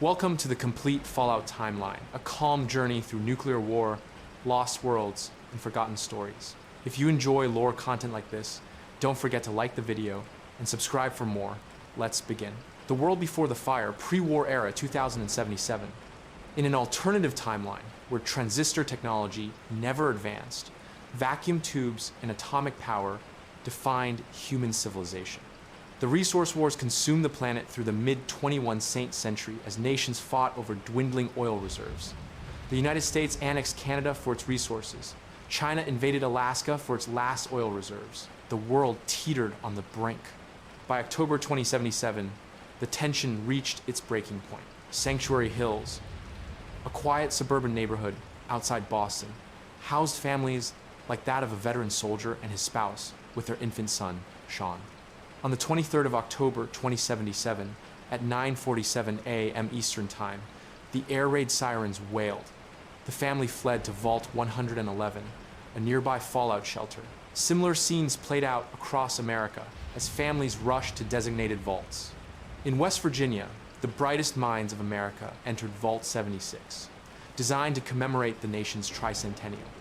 Welcome to the complete Fallout timeline, a calm journey through nuclear war, lost worlds, and forgotten stories. If you enjoy lore content like this, don't forget to like the video and subscribe for more. Let's begin. The World Before the Fire, pre-war era 2077. In an alternative timeline where transistor technology never advanced, vacuum tubes and atomic power defined human civilization. The resource wars consumed the planet through the mid-21st century as nations fought over dwindling oil reserves. The United States annexed Canada for its resources. China invaded Alaska for its last oil reserves. The world teetered on the brink. By October 2077, the tension reached its breaking point. Sanctuary Hills, a quiet suburban neighborhood outside Boston, housed families like that of a veteran soldier and his spouse with their infant son, Sean. On the 23rd of October 2077, at 9:47 a.m. Eastern Time, the air raid sirens wailed. The family fled to Vault 111, a nearby fallout shelter. Similar scenes played out across America as families rushed to designated vaults. In West Virginia, the brightest minds of America entered Vault 76, designed to commemorate the nation's tricentennial.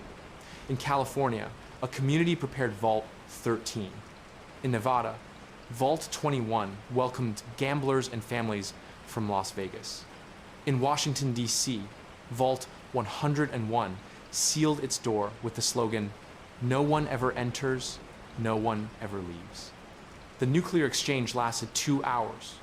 In California, a community prepared Vault 13. In Nevada, Vault 21 welcomed gamblers and families from Las Vegas. In Washington, D.C., Vault 101 sealed its door with the slogan, "No one ever enters, no one ever leaves." The nuclear exchange lasted 2 hours.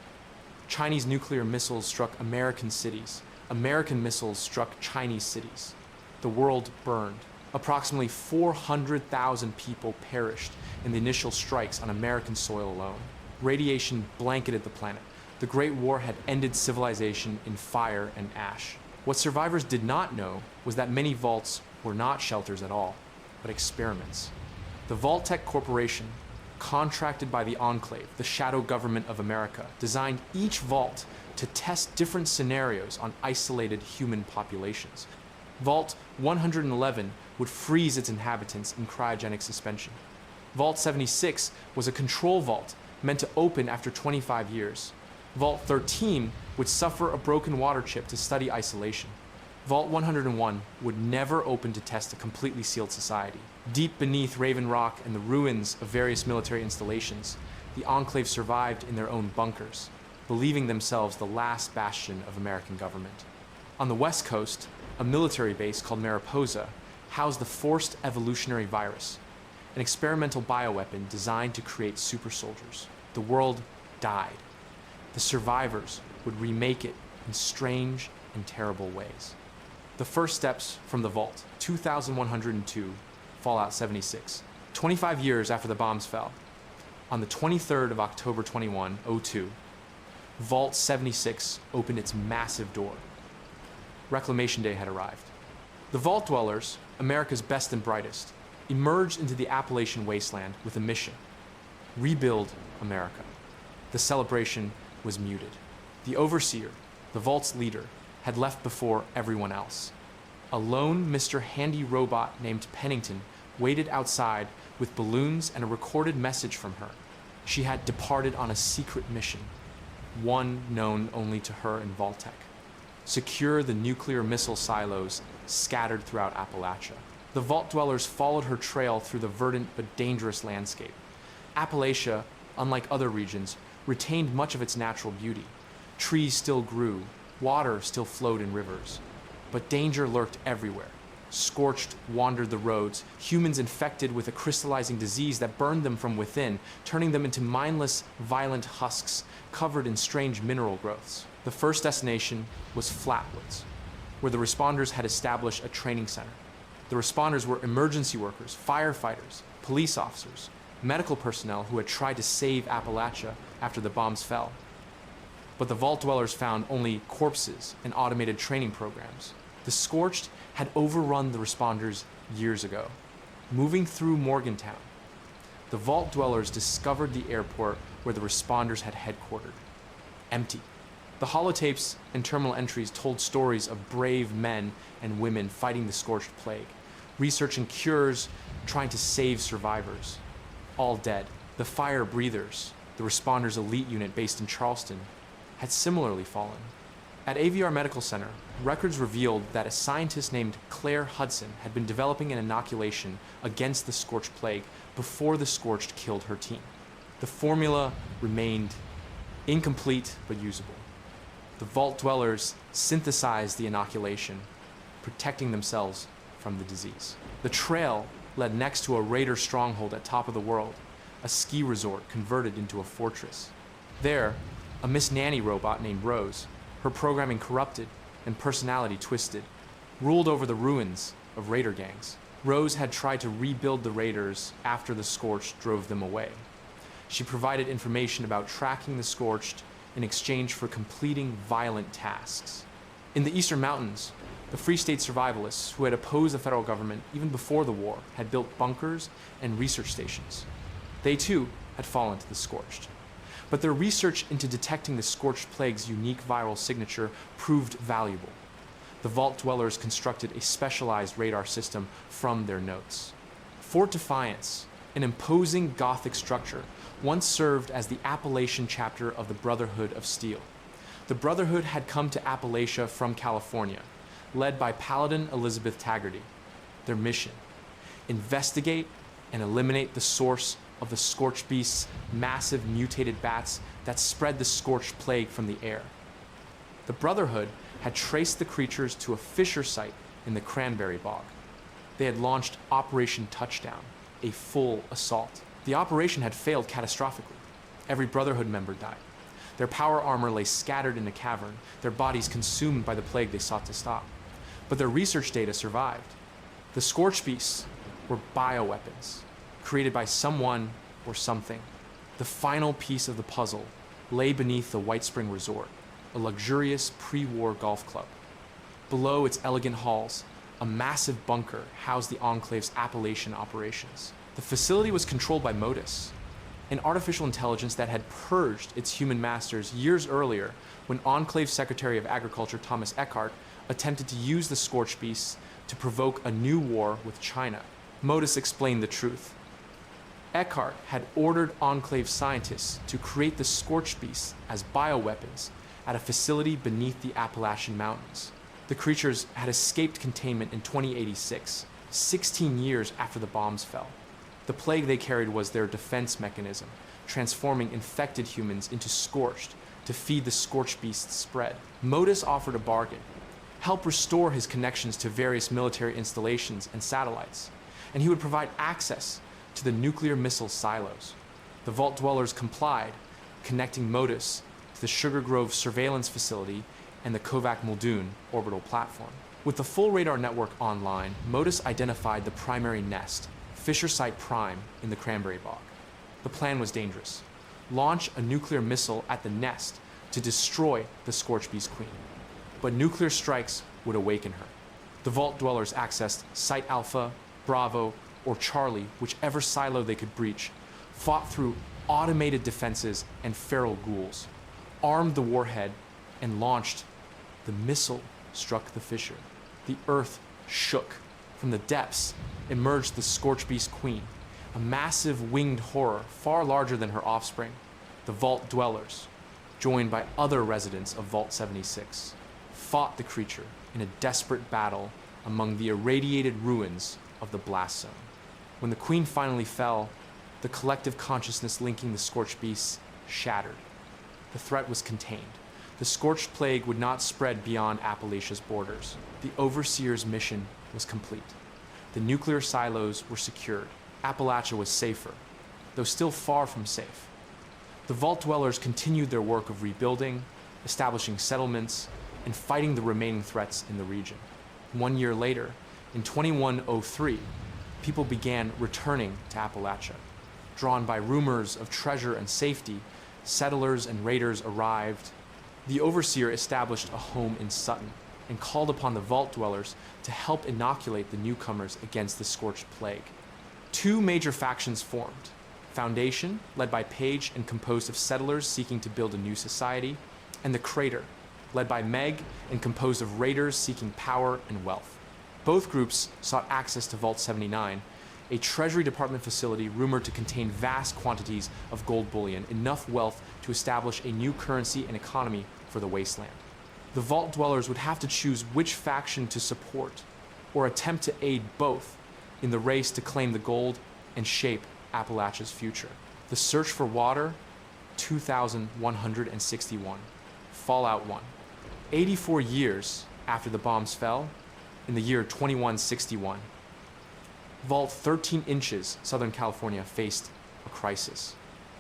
Chinese nuclear missiles struck American cities. American missiles struck Chinese cities. The world burned. Approximately 400,000 people perished in the initial strikes on American soil alone. Radiation blanketed the planet. The Great War had ended civilization in fire and ash. What survivors did not know was that many vaults were not shelters at all, but experiments. The Vault-Tec Corporation, contracted by the Enclave, the shadow government of America, designed each vault to test different scenarios on isolated human populations. Vault 111 would freeze its inhabitants in cryogenic suspension. Vault 76 was a control vault meant to open after 25 years. Vault 13 would suffer a broken water chip to study isolation. Vault 101 would never open to test a completely sealed society. Deep beneath Raven Rock and the ruins of various military installations, the Enclave survived in their own bunkers, believing themselves the last bastion of American government. On the West Coast, a military base called Mariposa housed the Forced Evolutionary Virus, an experimental bioweapon designed to create super soldiers. The world died. The survivors would remake it in strange and terrible ways. The first steps from the Vault, 2102, Fallout 76. 25 years after the bombs fell, on the 23rd of October 2102, Vault 76 opened its massive door. Reclamation Day had arrived. The Vault Dwellers, America's best and brightest, emerged into the Appalachian wasteland with a mission: rebuild America. The celebration was muted. The Overseer, the Vault's leader, had left before everyone else. A lone Mr. Handy robot named Pennington waited outside with balloons and a recorded message from her. She had departed on a secret mission, one known only to her and Vault-Tec. Secure the nuclear missile silos scattered throughout Appalachia. The Vault Dwellers followed her trail through the verdant but dangerous landscape. Appalachia, unlike other regions, retained much of its natural beauty. Trees still grew, water still flowed in rivers. But danger lurked everywhere. Scorched wandered the roads, humans infected with a crystallizing disease that burned them from within, turning them into mindless, violent husks covered in strange mineral growths. The first destination was Flatwoods, where the responders had established a training center. The responders were emergency workers, firefighters, police officers, medical personnel who had tried to save Appalachia after the bombs fell. But the Vault Dwellers found only corpses and automated training programs. The Scorched had overrun the responders years ago. Moving through Morgantown, the Vault Dwellers discovered the airport where the responders had headquartered. Empty. The holotapes and terminal entries told stories of brave men and women fighting the scorched plague, researching cures, trying to save survivors. All dead. The Fire Breathers, the responders' elite unit based in Charleston, had similarly fallen. At AVR Medical Center, records revealed that a scientist named Claire Hudson had been developing an inoculation against the scorched plague before the scorched killed her team. The formula remained incomplete but usable. The Vault Dwellers synthesized the inoculation, protecting themselves from the disease. The trail led next to a raider stronghold at Top of the World, a ski resort converted into a fortress. There, a Miss Nanny robot named Rose, her programming corrupted and personality twisted, ruled over the ruins of raider gangs. Rose had tried to rebuild the raiders after the Scorched drove them away. She provided information about tracking the Scorched in exchange for completing violent tasks. In the Eastern Mountains, the Free State survivalists who had opposed the federal government even before the war had built bunkers and research stations. They too had fallen to the Scorched. But their research into detecting the Scorched Plague's unique viral signature proved valuable. The Vault Dwellers constructed a specialized radar system from their notes. Fort Defiance, an imposing Gothic structure, once served as the Appalachian chapter of the Brotherhood of Steel. The Brotherhood had come to Appalachia from California, led by Paladin Elizabeth Taggarty. Their mission: investigate and eliminate the source of the Scorched Beast's massive mutated bats that spread the Scorched Plague from the air. The Brotherhood had traced the creatures to a fissure site in the Cranberry Bog. They had launched Operation Touchdown, a full assault. The operation had failed catastrophically. Every Brotherhood member died. Their power armor lay scattered in a cavern, their bodies consumed by the plague they sought to stop. But their research data survived. The Scorched Beasts were bioweapons, created by someone or something. The final piece of the puzzle lay beneath the White Spring Resort, a luxurious pre-war golf club. Below its elegant halls, a massive bunker housed the Enclave's Appalachian operations. The facility was controlled by Modus, an artificial intelligence that had purged its human masters years earlier when Enclave Secretary of Agriculture Thomas Eckhart attempted to use the Scorched Beasts to provoke a new war with China. Modus explained the truth. Eckhart had ordered Enclave scientists to create the Scorched Beasts as bioweapons at a facility beneath the Appalachian Mountains. The creatures had escaped containment in 2086, 16 years after the bombs fell. The plague they carried was their defense mechanism, transforming infected humans into scorched to feed the Scorched Beast's spread. Modus offered a bargain: help restore his connections to various military installations and satellites, and he would provide access to the nuclear missile silos. The Vault Dwellers complied, connecting Modus to the Sugar Grove surveillance facility and the Kovac Muldoon orbital platform. With the full radar network online, Modus identified the primary nest, Fisher Site Prime, in the Cranberry Bog. The plan was dangerous: launch a nuclear missile at the nest to destroy the Scorched Beast Queen. But nuclear strikes would awaken her. The Vault Dwellers accessed Site Alpha, Bravo, or Charlie, whichever silo they could breach, fought through automated defenses and feral ghouls, armed the warhead, and launched. The missile struck the fissure. The earth shook. From the depths emerged the Scorched Beast Queen, a massive winged horror far larger than her offspring. The Vault Dwellers, joined by other residents of Vault 76, fought the creature in a desperate battle among the irradiated ruins of the blast zone. When the Queen finally fell, the collective consciousness linking the Scorched Beasts shattered. The threat was contained. The Scorched Plague would not spread beyond Appalachia's borders. The Overseer's mission was complete. The nuclear silos were secured. Appalachia was safer, though still far from safe. The Vault Dwellers continued their work of rebuilding, establishing settlements, and fighting the remaining threats in the region. 1 year later, in 2103, people began returning to Appalachia. Drawn by rumors of treasure and safety, settlers and raiders arrived. The Overseer established a home in Sutton and called upon the Vault Dwellers to help inoculate the newcomers against the Scorched Plague. Two major factions formed: Foundation, led by Page and composed of settlers seeking to build a new society, and the Crater, led by Meg and composed of raiders seeking power and wealth. Both groups sought access to Vault 79, a Treasury Department facility rumored to contain vast quantities of gold bullion, enough wealth to establish a new currency and economy for the wasteland. The Vault Dwellers would have to choose which faction to support, or attempt to aid both in the race to claim the gold and shape Appalachia's future. The search for water, 2161. Fallout 1. 84 years after the bombs fell, in the year 2161, Vault 13 inches, Southern California, faced a crisis.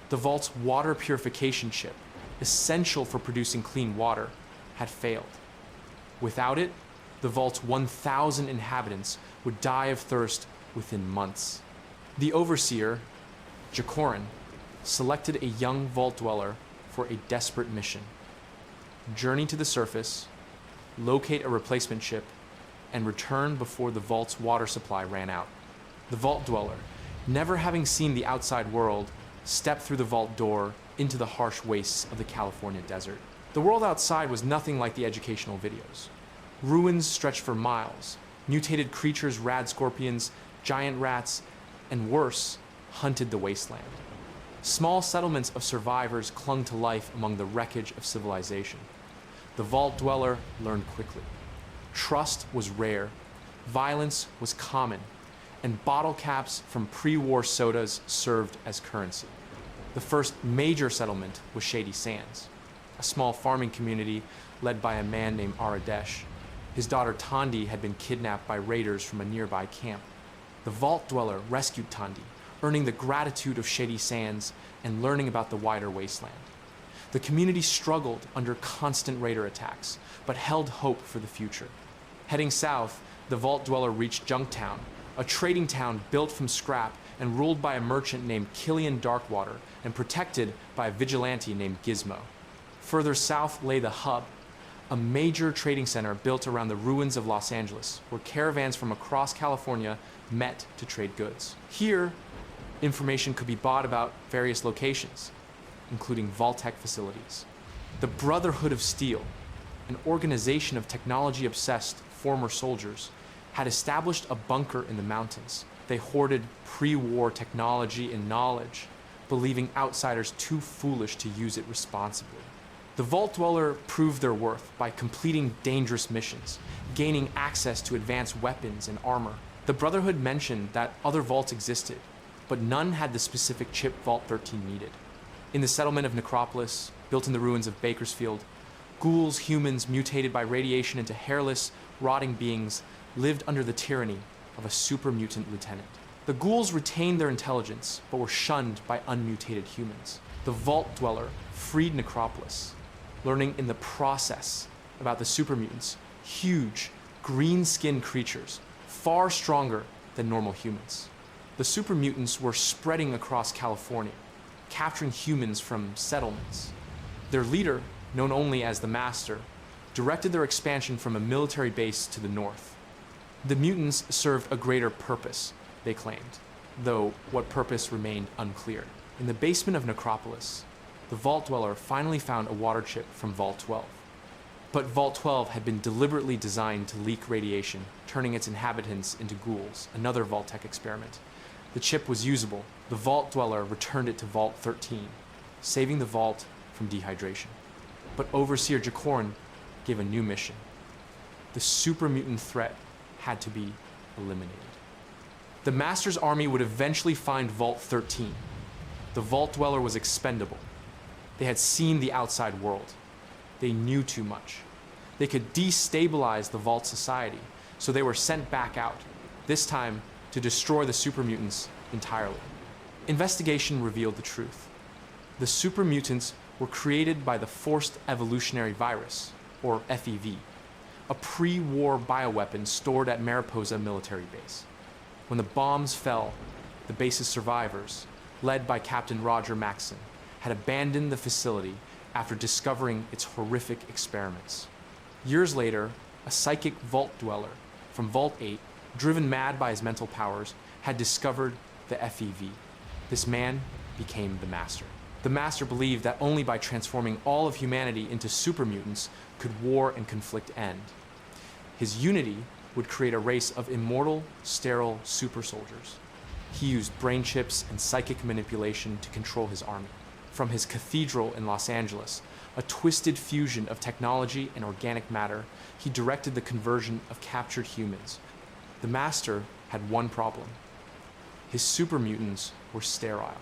The Vault's water purification chip, essential for producing clean water, had failed. Without it, the Vault's 1,000 inhabitants would die of thirst within months. The overseer, Jacorin, selected a young Vault Dweller for a desperate mission: journey to the surface, locate a replacement chip, and return before the Vault's water supply ran out. The Vault Dweller, never having seen the outside world, stepped through the vault door into the harsh wastes of the California desert. The world outside was nothing like the educational videos. Ruins stretched for miles, mutated creatures, rad scorpions, giant rats, and worse, hunted the wasteland. Small settlements of survivors clung to life among the wreckage of civilization. The Vault Dweller learned quickly. Trust was rare, violence was common, and bottle caps from pre-war sodas served as currency. The first major settlement was Shady Sands, a small farming community led by a man named Aradesh. His daughter Tandi had been kidnapped by raiders from a nearby camp. The Vault Dweller rescued Tandi, earning the gratitude of Shady Sands and learning about the wider wasteland. The community struggled under constant raider attacks, but held hope for the future. Heading south, the Vault Dweller reached Junktown, a trading town built from scrap and ruled by a merchant named Killian Darkwater and protected by a vigilante named Gizmo. Further south lay the Hub, a major trading center built around the ruins of Los Angeles, where caravans from across California met to trade goods. Here, information could be bought about various locations, including Vault-Tec facilities. The Brotherhood of Steel, an organization of technology-obsessed former soldiers, had established a bunker in the mountains. They hoarded pre-war technology and knowledge, believing outsiders too foolish to use it responsibly. The Vault Dweller proved their worth by completing dangerous missions, gaining access to advanced weapons and armor. The Brotherhood mentioned that other vaults existed, but none had the specific chip Vault 13 needed. In the settlement of Necropolis, built in the ruins of Bakersfield, ghouls, humans mutated by radiation into hairless, rotting beings, lived under the tyranny of a super mutant lieutenant. The ghouls retained their intelligence, but were shunned by unmutated humans. The Vault Dweller freed Necropolis, learning in the process about the super mutants, huge, green-skinned creatures, far stronger than normal humans. The super mutants were spreading across California, capturing humans from settlements. Their leader, known only as the Master, directed their expansion from a military base to the north. The mutants served a greater purpose, they claimed, though what purpose remained unclear. In the basement of Necropolis, the Vault Dweller finally found a water chip from Vault 12. But Vault 12 had been deliberately designed to leak radiation, turning its inhabitants into ghouls, another Vault-Tec experiment. The chip was usable. The Vault Dweller returned it to Vault 13, saving the vault from dehydration. But Overseer Jacorin gave a new mission. The super mutant threat had to be eliminated. The Master's army would eventually find Vault 13. The Vault Dweller was expendable. They had seen the outside world. They knew too much. They could destabilize the Vault Society, so they were sent back out, this time to destroy the super mutants entirely. Investigation revealed the truth. The super mutants were created by the Forced Evolutionary Virus, or FEV, a pre-war bioweapon stored at Mariposa Military Base. When the bombs fell, the base's survivors, led by Captain Roger Maxson, had abandoned the facility after discovering its horrific experiments. Years later, a psychic Vault Dweller from Vault 8, driven mad by his mental powers, had discovered the FEV. This man became the Master. The Master believed that only by transforming all of humanity into super mutants could war and conflict end. His unity would create a race of immortal, sterile super soldiers. He used brain chips and psychic manipulation to control his army. From his cathedral in Los Angeles, a twisted fusion of technology and organic matter, he directed the conversion of captured humans. The Master had one problem. His super mutants were sterile.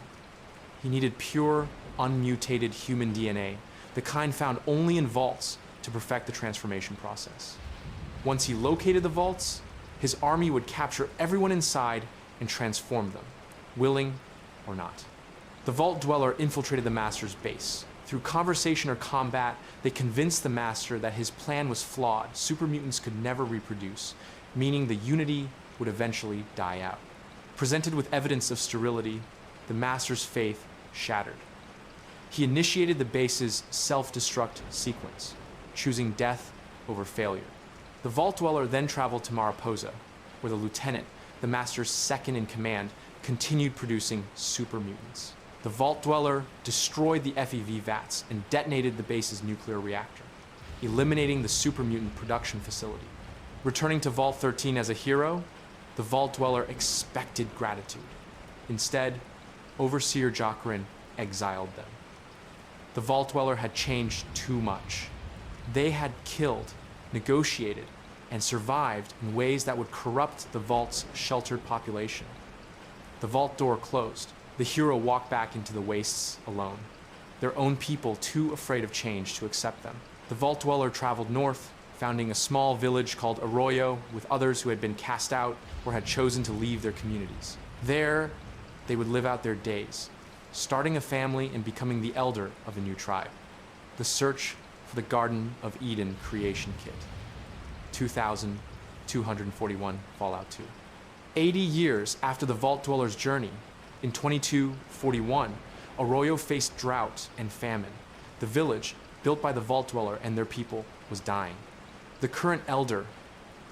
He needed pure, unmutated human DNA, the kind found only in vaults, to perfect the transformation process. Once he located the vaults, his army would capture everyone inside and transform them, willing or not. The Vault Dweller infiltrated the Master's base. Through conversation or combat, they convinced the Master that his plan was flawed. Super mutants could never reproduce, meaning the Unity would eventually die out. Presented with evidence of sterility, the Master's faith shattered. He initiated the base's self-destruct sequence, choosing death over failure. The Vault Dweller then traveled to Mariposa, where the Lieutenant, the Master's second in command, continued producing super mutants. The Vault Dweller destroyed the FEV vats and detonated the base's nuclear reactor, eliminating the super mutant production facility. Returning to Vault 13 as a hero, the Vault Dweller expected gratitude. Instead, Overseer Jokrin exiled them. The Vault Dweller had changed too much. They had killed, negotiated, and survived in ways that would corrupt the Vault's sheltered population. The Vault door closed. The hero walked back into the wastes alone, their own people too afraid of change to accept them. The Vault Dweller traveled north, founding a small village called Arroyo with others who had been cast out or had chosen to leave their communities. There, they would live out their days, starting a family and becoming the elder of a new tribe. The search for the Garden of Eden creation kit. 2241 Fallout 2. 80 years after the Vault Dweller's journey, in 2241, Arroyo faced drought and famine. The village, built by the Vault Dweller and their people, was dying. The current elder,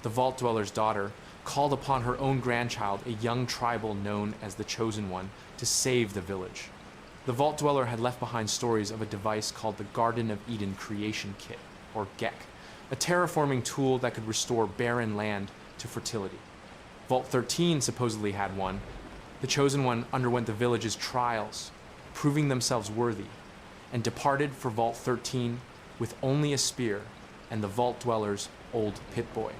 the Vault Dweller's daughter, called upon her own grandchild, a young tribal known as the Chosen One, to save the village. The Vault Dweller had left behind stories of a device called the Garden of Eden Creation Kit, or GECK, a terraforming tool that could restore barren land to fertility. Vault 13 supposedly had one. The Chosen One underwent the village's trials, proving themselves worthy, and departed for Vault 13 with only a spear and the Vault Dweller's old Pip-Boy.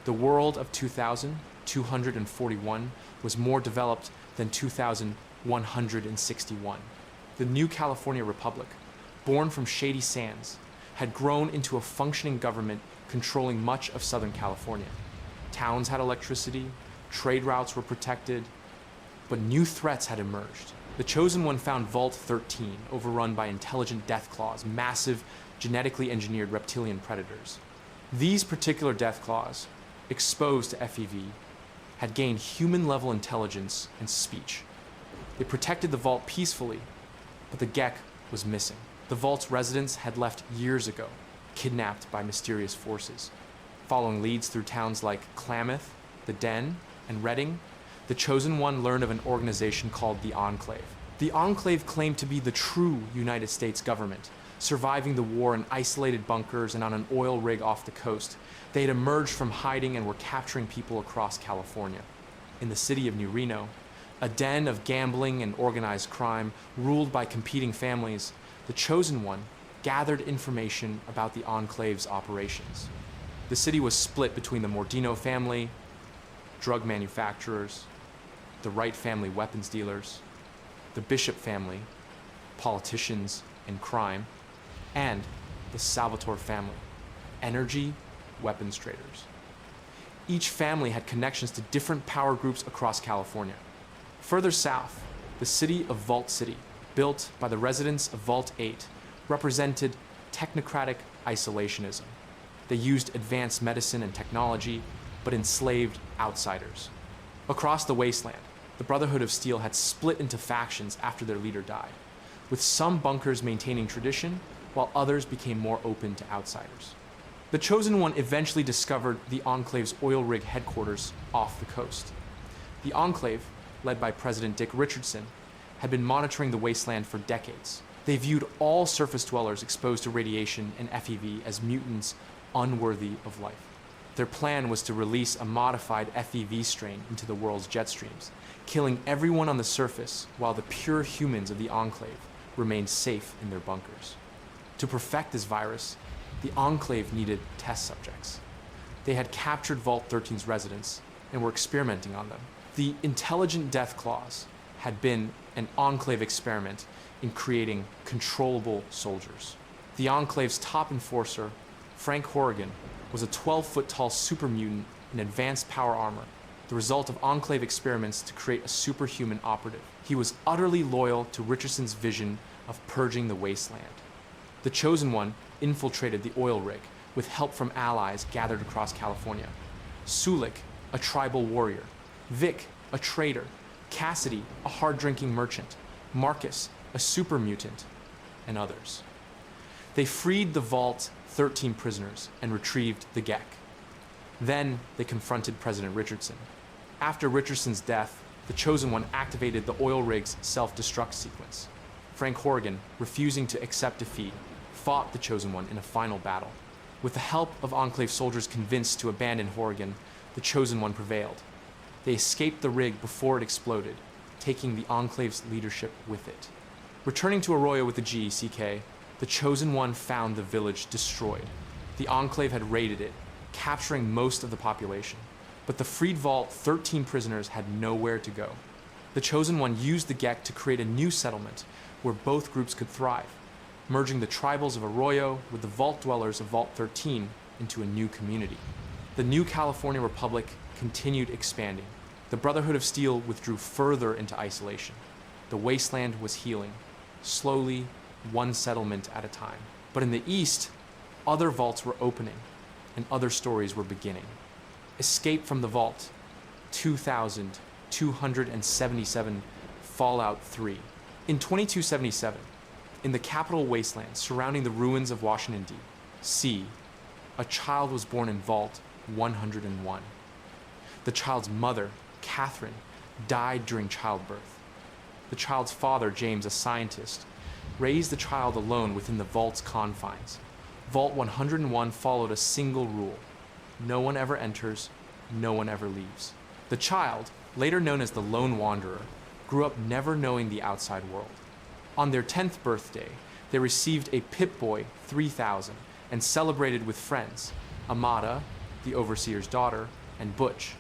The world of 2241 was more developed than 2161. The new California Republic, born from Shady Sands, had grown into a functioning government controlling much of Southern California. Towns had electricity, trade routes were protected, but new threats had emerged. The Chosen One found Vault 13 overrun by intelligent Deathclaws, massive, genetically engineered reptilian predators. These particular Deathclaws, exposed to FEV, had gained human-level intelligence and speech. They protected the Vault peacefully, but the GECK was missing. The Vault's residents had left years ago, kidnapped by mysterious forces. Following leads through towns like Klamath, The Den, and Redding, the Chosen One learned of an organization called the Enclave. The Enclave claimed to be the true United States government, surviving the war in isolated bunkers and on an oil rig off the coast. They had emerged from hiding and were capturing people across California. In the city of New Reno, a den of gambling and organized crime ruled by competing families, the Chosen One gathered information about the Enclave's operations. The city was split between the Mordino family, drug manufacturers, the Wright family weapons dealers, the Bishop family, politicians and crime, and the Salvatore family, energy weapons traders. Each family had connections to different power groups across California. Further south, the city of Vault City, built by the residents of Vault 8, represented technocratic isolationism. They used advanced medicine and technology, but enslaved outsiders. Across the wasteland, the Brotherhood of Steel had split into factions after their leader died, with some bunkers maintaining tradition, while others became more open to outsiders. The Chosen One eventually discovered the Enclave's oil rig headquarters off the coast. The Enclave, led by President Dick Richardson, had been monitoring the wasteland for decades. They viewed all surface dwellers exposed to radiation and FEV as mutants unworthy of life. Their plan was to release a modified FEV strain into the world's jet streams, killing everyone on the surface while the pure humans of the Enclave remained safe in their bunkers. To perfect this virus, the Enclave needed test subjects. They had captured Vault 13's residents and were experimenting on them. The Intelligent Death Clause had been an Enclave experiment in creating controllable soldiers. The Enclave's top enforcer, Frank Horrigan, was a 12-foot tall super mutant in advanced power armor, the result of Enclave experiments to create a superhuman operative. He was utterly loyal to Richardson's vision of purging the wasteland. The Chosen One infiltrated the oil rig with help from allies gathered across California. Sulik, a tribal warrior. Vic, a traitor. Cassidy, a hard-drinking merchant. Marcus, a super mutant, and others. They freed the Vault 13 prisoners and retrieved the Gek. Then they confronted President Richardson. After Richardson's death, the Chosen One activated the oil rig's self-destruct sequence. Frank Horrigan, refusing to accept defeat, fought the Chosen One in a final battle. With the help of Enclave soldiers convinced to abandon Horrigan, the Chosen One prevailed. They escaped the rig before it exploded, taking the Enclave's leadership with it. Returning to Arroyo with the GECK, the Chosen One found the village destroyed. The Enclave had raided it, capturing most of the population. But the freed Vault 13 prisoners had nowhere to go. The Chosen One used the Gek to create a new settlement where both groups could thrive, merging the tribals of Arroyo with the Vault dwellers of Vault 13 into a new community. The new California Republic continued expanding. The Brotherhood of Steel withdrew further into isolation. The wasteland was healing, slowly, one settlement at a time. But in the east, other vaults were opening, and other stories were beginning. Escape from the Vault, 2277, Fallout 3. In 2277, in the capital wasteland surrounding the ruins of Washington, D.C., a child was born in Vault 101. The child's mother, Catherine, died during childbirth. The child's father, James, a scientist, raised the child alone within the Vault's confines. Vault 101 followed a single rule: no one ever enters, no one ever leaves. The child, later known as the Lone Wanderer, grew up never knowing the outside world. On their 10th birthday, they received a Pip-Boy 3000 and celebrated with friends, Amada, the Overseer's daughter, and Butch.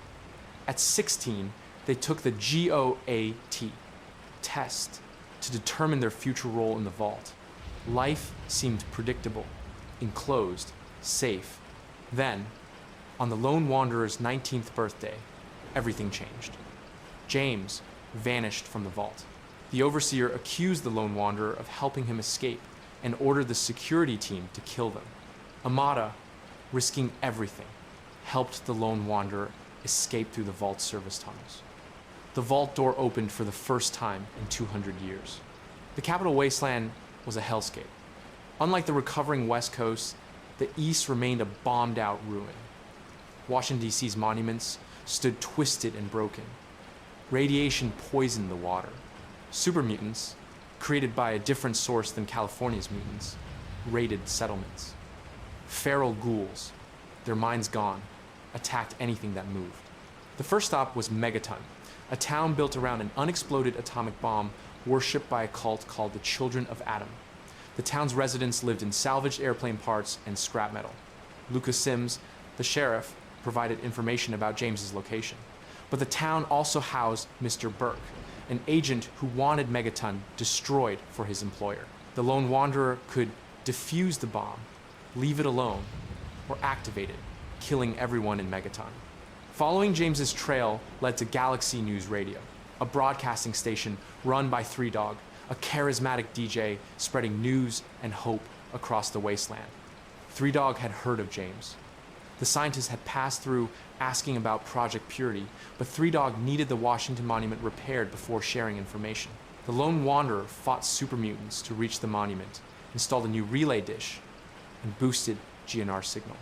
At 16, they took the GOAT test to determine their future role in the Vault. Life seemed predictable, enclosed, safe. Then, on the Lone Wanderer's 19th birthday, everything changed. James vanished from the Vault. The Overseer accused the Lone Wanderer of helping him escape and ordered the security team to kill them. Amada, risking everything, helped the Lone Wanderer escape through the Vault's service tunnels. The Vault door opened for the first time in 200 years. The Capital Wasteland was a hellscape. Unlike the recovering West Coast, the East remained a bombed-out ruin. Washington, D.C.'s monuments stood twisted and broken. Radiation poisoned the water. Super mutants, created by a different source than California's mutants, raided settlements. Feral ghouls, their minds gone, attacked anything that moved. The first stop was Megaton, a town built around an unexploded atomic bomb worshipped by a cult called the Children of Atom. The town's residents lived in salvaged airplane parts and scrap metal. Lucas Sims, the sheriff, provided information about James's location. But the town also housed Mr. Burke, an agent who wanted Megaton destroyed for his employer. The Lone Wanderer could defuse the bomb, leave it alone, or activate it, killing everyone in Megaton. Following James's trail led to Galaxy News Radio, a broadcasting station run by Three Dog, a charismatic DJ spreading news and hope across the wasteland. Three Dog had heard of James. The scientist had passed through asking about Project Purity, but Three Dog needed the Washington Monument repaired before sharing information. The Lone Wanderer fought super mutants to reach the monument, installed a new relay dish, and boosted GNR signal.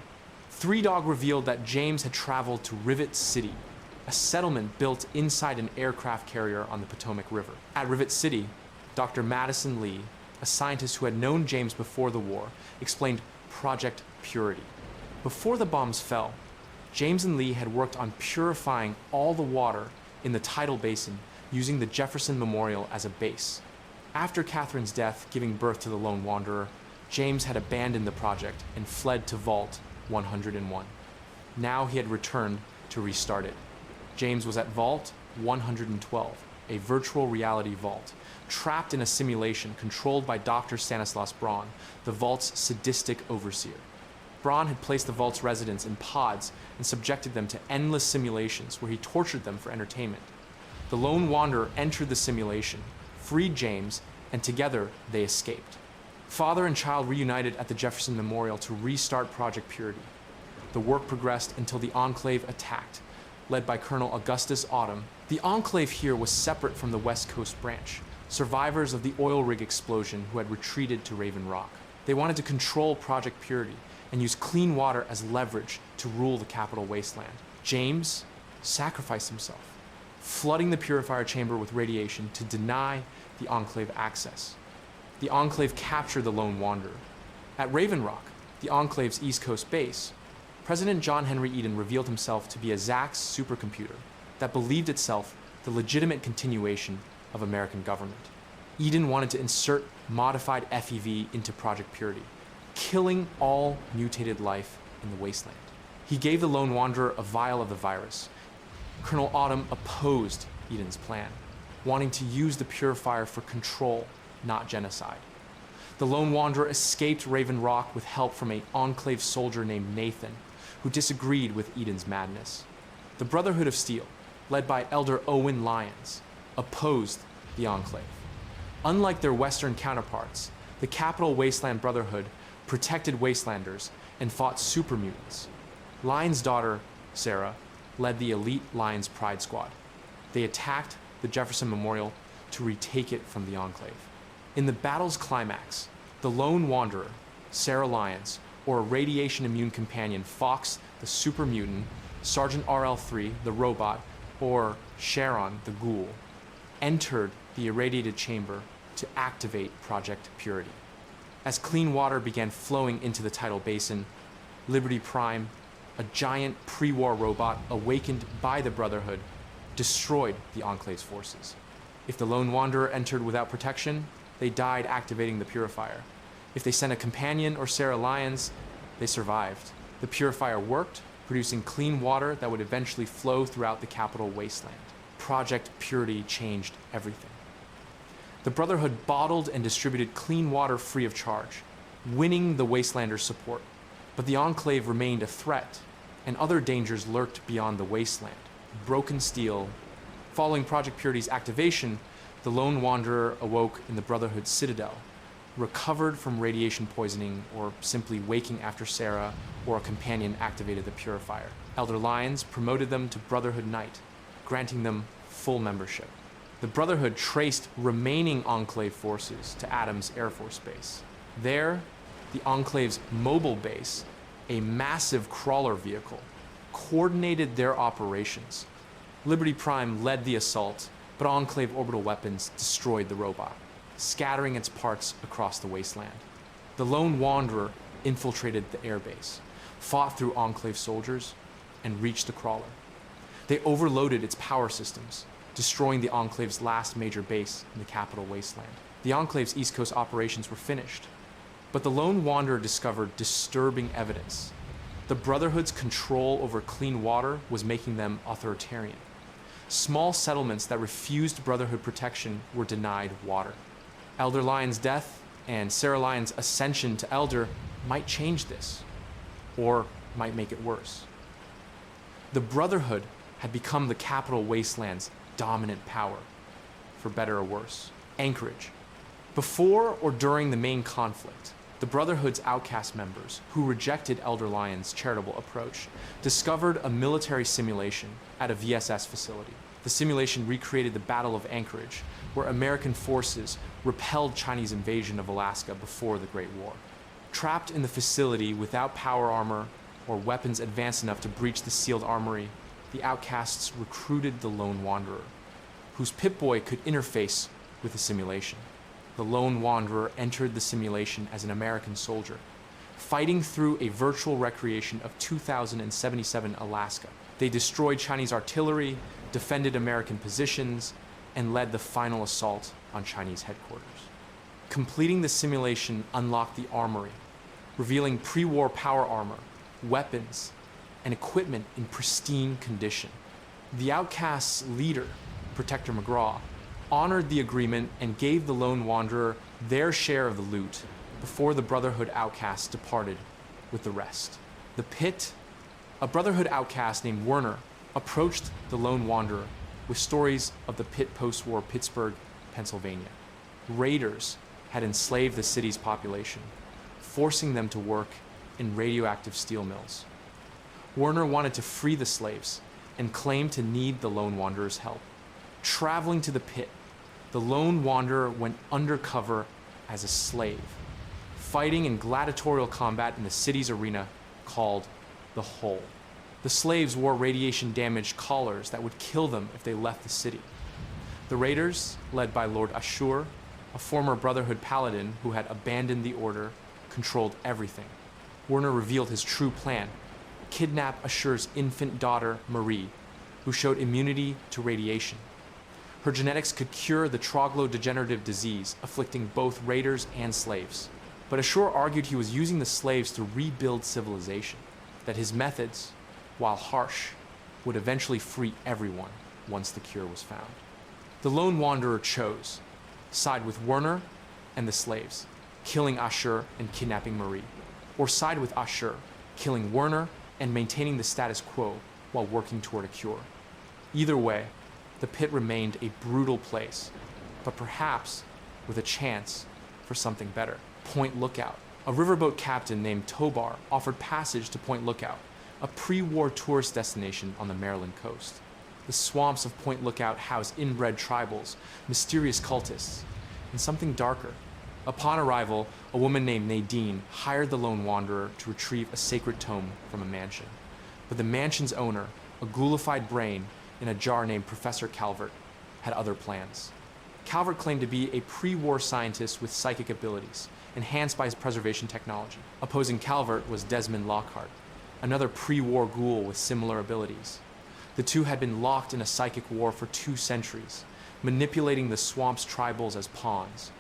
Three Dog revealed that James had traveled to Rivet City, a settlement built inside an aircraft carrier on the Potomac River. At Rivet City, Dr. Madison Lee, a scientist who had known James before the war, explained Project Purity. Before the bombs fell, James and Lee had worked on purifying all the water in the tidal basin using the Jefferson Memorial as a base. After Catherine's death, giving birth to the Lone Wanderer, James had abandoned the project and fled to Vault 101. Now he had returned to restart it. James was at Vault 112, a virtual reality vault, trapped in a simulation controlled by Dr. Stanislaus Braun, the vault's sadistic overseer. Braun had placed the vault's residents in pods and subjected them to endless simulations where he tortured them for entertainment. The lone wanderer entered the simulation, freed James, and together they escaped. Father and child reunited at the Jefferson Memorial to restart Project Purity. The work progressed until the Enclave attacked, led by Colonel Augustus Autumn. The Enclave here was separate from the West Coast branch, survivors of the oil rig explosion who had retreated to Raven Rock. They wanted to control Project Purity and use clean water as leverage to rule the capital wasteland. James sacrificed himself, flooding the purifier chamber with radiation to deny the Enclave access. The Enclave captured the lone wanderer. At Raven Rock, the Enclave's East Coast base, President John Henry Eden revealed himself to be a Zax supercomputer that believed itself the legitimate continuation of American government. Eden wanted to insert modified FEV into Project Purity, killing all mutated life in the wasteland. He gave the lone wanderer a vial of the virus. Colonel Autumn opposed Eden's plan, wanting to use the purifier for control, not genocide. The lone wanderer escaped Raven Rock with help from an Enclave soldier named Nathan, who disagreed with Eden's madness. The Brotherhood of Steel, led by Elder Owen Lyons, opposed the Enclave. Unlike their Western counterparts, the Capital Wasteland Brotherhood protected Wastelanders and fought super mutants. Lyons' daughter, Sarah, led the elite Lions Pride Squad. They attacked the Jefferson Memorial to retake it from the Enclave. In the battle's climax, the lone wanderer, Sarah Lyons, or a radiation-immune companion, Fox the super mutant, Sergeant RL-3 the robot, or Sharon the ghoul, entered the irradiated chamber to activate Project Purity. As clean water began flowing into the tidal basin, Liberty Prime, a giant pre-war robot awakened by the Brotherhood, destroyed the Enclave's forces. If the lone wanderer entered without protection, they died activating the purifier. If they sent a companion or Sarah Lyons, they survived. The purifier worked, producing clean water that would eventually flow throughout the capital wasteland. Project Purity changed everything. The Brotherhood bottled and distributed clean water free of charge, winning the Wastelanders' support. But the Enclave remained a threat, and other dangers lurked beyond the wasteland. Broken steel. Following Project Purity's activation, the lone wanderer awoke in the Brotherhood's citadel, recovered from radiation poisoning, or simply waking after Sarah or a companion activated the purifier. Elder Lyons promoted them to Brotherhood Knight, granting them full membership. The Brotherhood traced remaining Enclave forces to Adams Air Force Base. There, the Enclave's mobile base, a massive crawler vehicle, coordinated their operations. Liberty Prime led the assault, but Enclave orbital weapons destroyed the robot, scattering its parts across the wasteland. The lone wanderer infiltrated the airbase, fought through Enclave soldiers, and reached the crawler. They overloaded its power systems, destroying the Enclave's last major base in the capital wasteland. The Enclave's East Coast operations were finished, but the lone wanderer discovered disturbing evidence. The Brotherhood's control over clean water was making them authoritarian. Small settlements that refused Brotherhood protection were denied water. Elder Lyon's death and Sarah Lyon's ascension to Elder might change this, or might make it worse. The Brotherhood had become the capital wasteland's dominant power, for better or worse. Anchorage. Before or during the main conflict, the Brotherhood's outcast members, who rejected Elder Lyon's charitable approach, discovered a military simulation at a VSS facility. The simulation recreated the Battle of Anchorage, where American forces repelled Chinese invasion of Alaska before the Great War. Trapped in the facility without power armor or weapons advanced enough to breach the sealed armory, the outcasts recruited the lone wanderer, whose Pip-Boy could interface with the simulation. The lone wanderer entered the simulation as an American soldier, fighting through a virtual recreation of 2077 Alaska. They destroyed Chinese artillery, defended American positions, and led the final assault on Chinese headquarters. Completing the simulation unlocked the armory, revealing pre-war power armor, weapons, and equipment in pristine condition. The Outcasts' leader, Protector McGraw, honored the agreement and gave the Lone Wanderer their share of the loot before the Brotherhood outcasts departed with the rest. The Pit, a Brotherhood outcast named Werner, approached the Lone Wanderer with stories of the Pit post-war Pittsburgh, Pennsylvania. Raiders had enslaved the city's population, forcing them to work in radioactive steel mills. Werner wanted to free the slaves and claimed to need the Lone Wanderer's help. Traveling to the Pit, the Lone Wanderer went undercover as a slave, fighting in gladiatorial combat in the city's arena called the Hole. The slaves wore radiation-damaged collars that would kill them if they left the city. The raiders, led by Lord Ashur, a former Brotherhood paladin who had abandoned the order, controlled everything. Werner revealed his true plan: kidnap Ashur's infant daughter, Marie, who showed immunity to radiation. Her genetics could cure the troglodegenerative disease afflicting both raiders and slaves. But Ashur argued he was using the slaves to rebuild civilization, that his methods, while harsh, would eventually free everyone once the cure was found. The Lone Wanderer chose side with Werner and the slaves, killing Ashur and kidnapping Marie, or side with Ashur, killing Werner and maintaining the status quo while working toward a cure. Either way, the Pit remained a brutal place, but perhaps with a chance for something better. Point Lookout. A riverboat captain named Tobar offered passage to Point Lookout, a pre-war tourist destination on the Maryland coast. The swamps of Point Lookout house inbred tribals, mysterious cultists, and something darker. Upon arrival, a woman named Nadine hired the Lone Wanderer to retrieve a sacred tome from a mansion. But the mansion's owner, a ghoulified brain in a jar named Professor Calvert, had other plans. Calvert claimed to be a pre-war scientist with psychic abilities, enhanced by his preservation technology. Opposing Calvert was Desmond Lockhart, another pre-war ghoul with similar abilities. The two had been locked in a psychic war for 2 centuries, manipulating the swamp's tribals as pawns.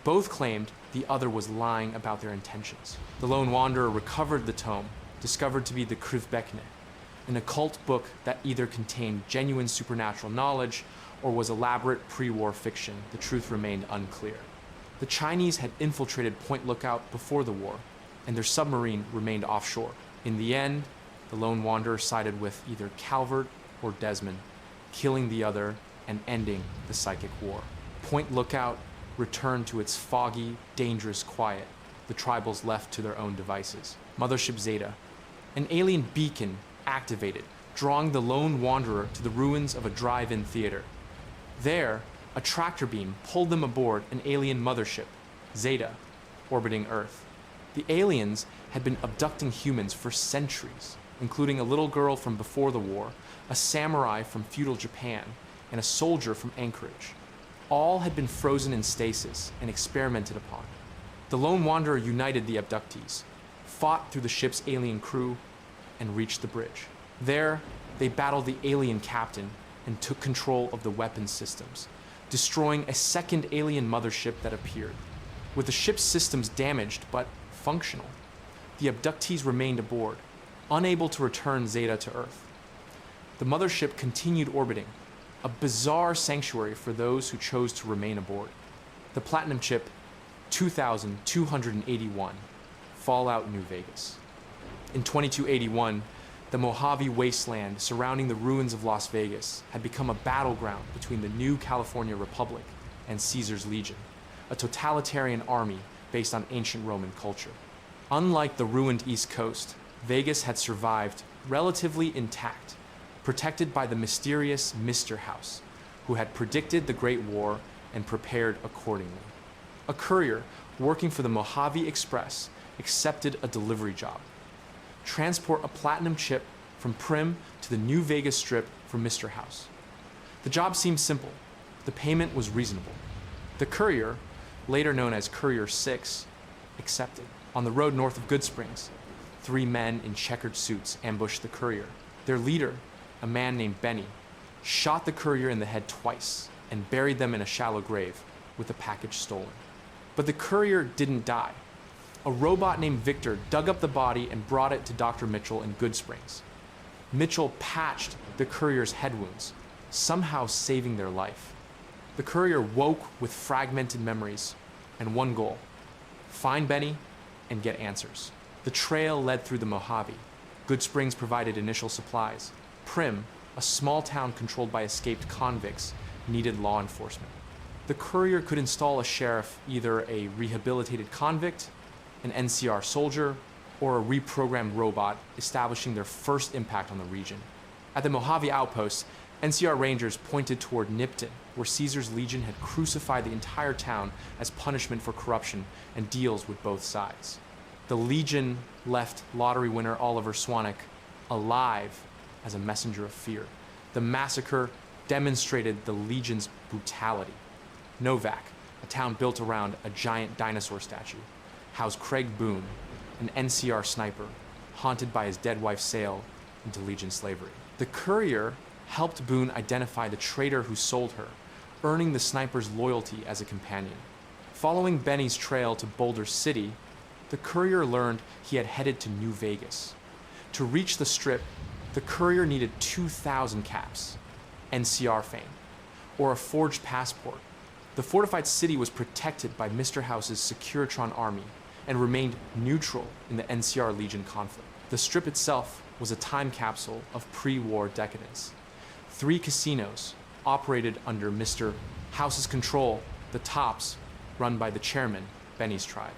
Both claimed the other was lying about their intentions. The Lone Wanderer recovered the tome, discovered to be the Krivbekne, an occult book that either contained genuine supernatural knowledge or was elaborate pre-war fiction. The truth remained unclear. The Chinese had infiltrated Point Lookout before the war, and their submarine remained offshore. In the end, the Lone Wanderer sided with either Calvert or Desmond, killing the other and ending the psychic war. Point Lookout returned to its foggy, dangerous quiet, the tribals left to their own devices. Mothership Zeta. An alien beacon activated, drawing the Lone Wanderer to the ruins of a drive-in theater. There, a tractor beam pulled them aboard an alien mothership, Zeta, orbiting Earth. The aliens had been abducting humans for centuries, including a little girl from before the war, a samurai from feudal Japan, and a soldier from Anchorage. All had been frozen in stasis and experimented upon. The Lone Wanderer united the abductees, fought through the ship's alien crew, and reached the bridge. There, they battled the alien captain and took control of the weapons systems, destroying a second alien mothership that appeared. With the ship's systems damaged but functional, the abductees remained aboard, unable to return Zeta to Earth. The mothership continued orbiting, a bizarre sanctuary for those who chose to remain aboard. The Platinum Chip 2281, Fallout New Vegas. In 2281, the Mojave wasteland surrounding the ruins of Las Vegas had become a battleground between the new California Republic and Caesar's Legion, a totalitarian army based on ancient Roman culture. Unlike the ruined East Coast, Vegas had survived relatively intact, protected by the mysterious Mr. House, who had predicted the Great War and prepared accordingly. A courier working for the Mojave Express accepted a delivery job: transport a platinum chip from Primm to the New Vegas Strip for Mr. House. The job seemed simple. The payment was reasonable. The courier, later known as Courier 6, accepted. On the road north of Goodsprings, 3 men in checkered suits ambushed the courier. Their leader, a man named Benny, shot the courier in the head twice and buried them in a shallow grave with the package stolen. But the courier didn't die. A robot named Victor dug up the body and brought it to Dr. Mitchell in Goodsprings. Mitchell patched the courier's head wounds, somehow saving their life. The courier woke with fragmented memories and one goal: find Benny and get answers. The trail led through the Mojave. Goodsprings provided initial supplies. Primm, a small town controlled by escaped convicts, needed law enforcement. The courier could install a sheriff, either a rehabilitated convict, an NCR soldier, or a reprogrammed robot, establishing their first impact on the region. At the Mojave outpost, NCR Rangers pointed toward Nipton, where Caesar's Legion had crucified the entire town as punishment for corruption and deals with both sides. The Legion left lottery winner Oliver Swanwick alive as a messenger of fear. The massacre demonstrated the Legion's brutality. Novak, a town built around a giant dinosaur statue, housed Craig Boone, an NCR sniper, haunted by his dead wife's sale into Legion slavery. The courier helped Boone identify the traitor who sold her, earning the sniper's loyalty as a companion. Following Benny's trail to Boulder City, the courier learned he had headed to New Vegas. To reach the Strip, the courier needed 2,000 caps, NCR fame, or a forged passport. The fortified city was protected by Mr. House's Securitron army and remained neutral in the NCR Legion conflict. The Strip itself was a time capsule of pre-war decadence. 3 casinos operated under Mr. House's control: the Tops, run by the chairman, Benny's tribe;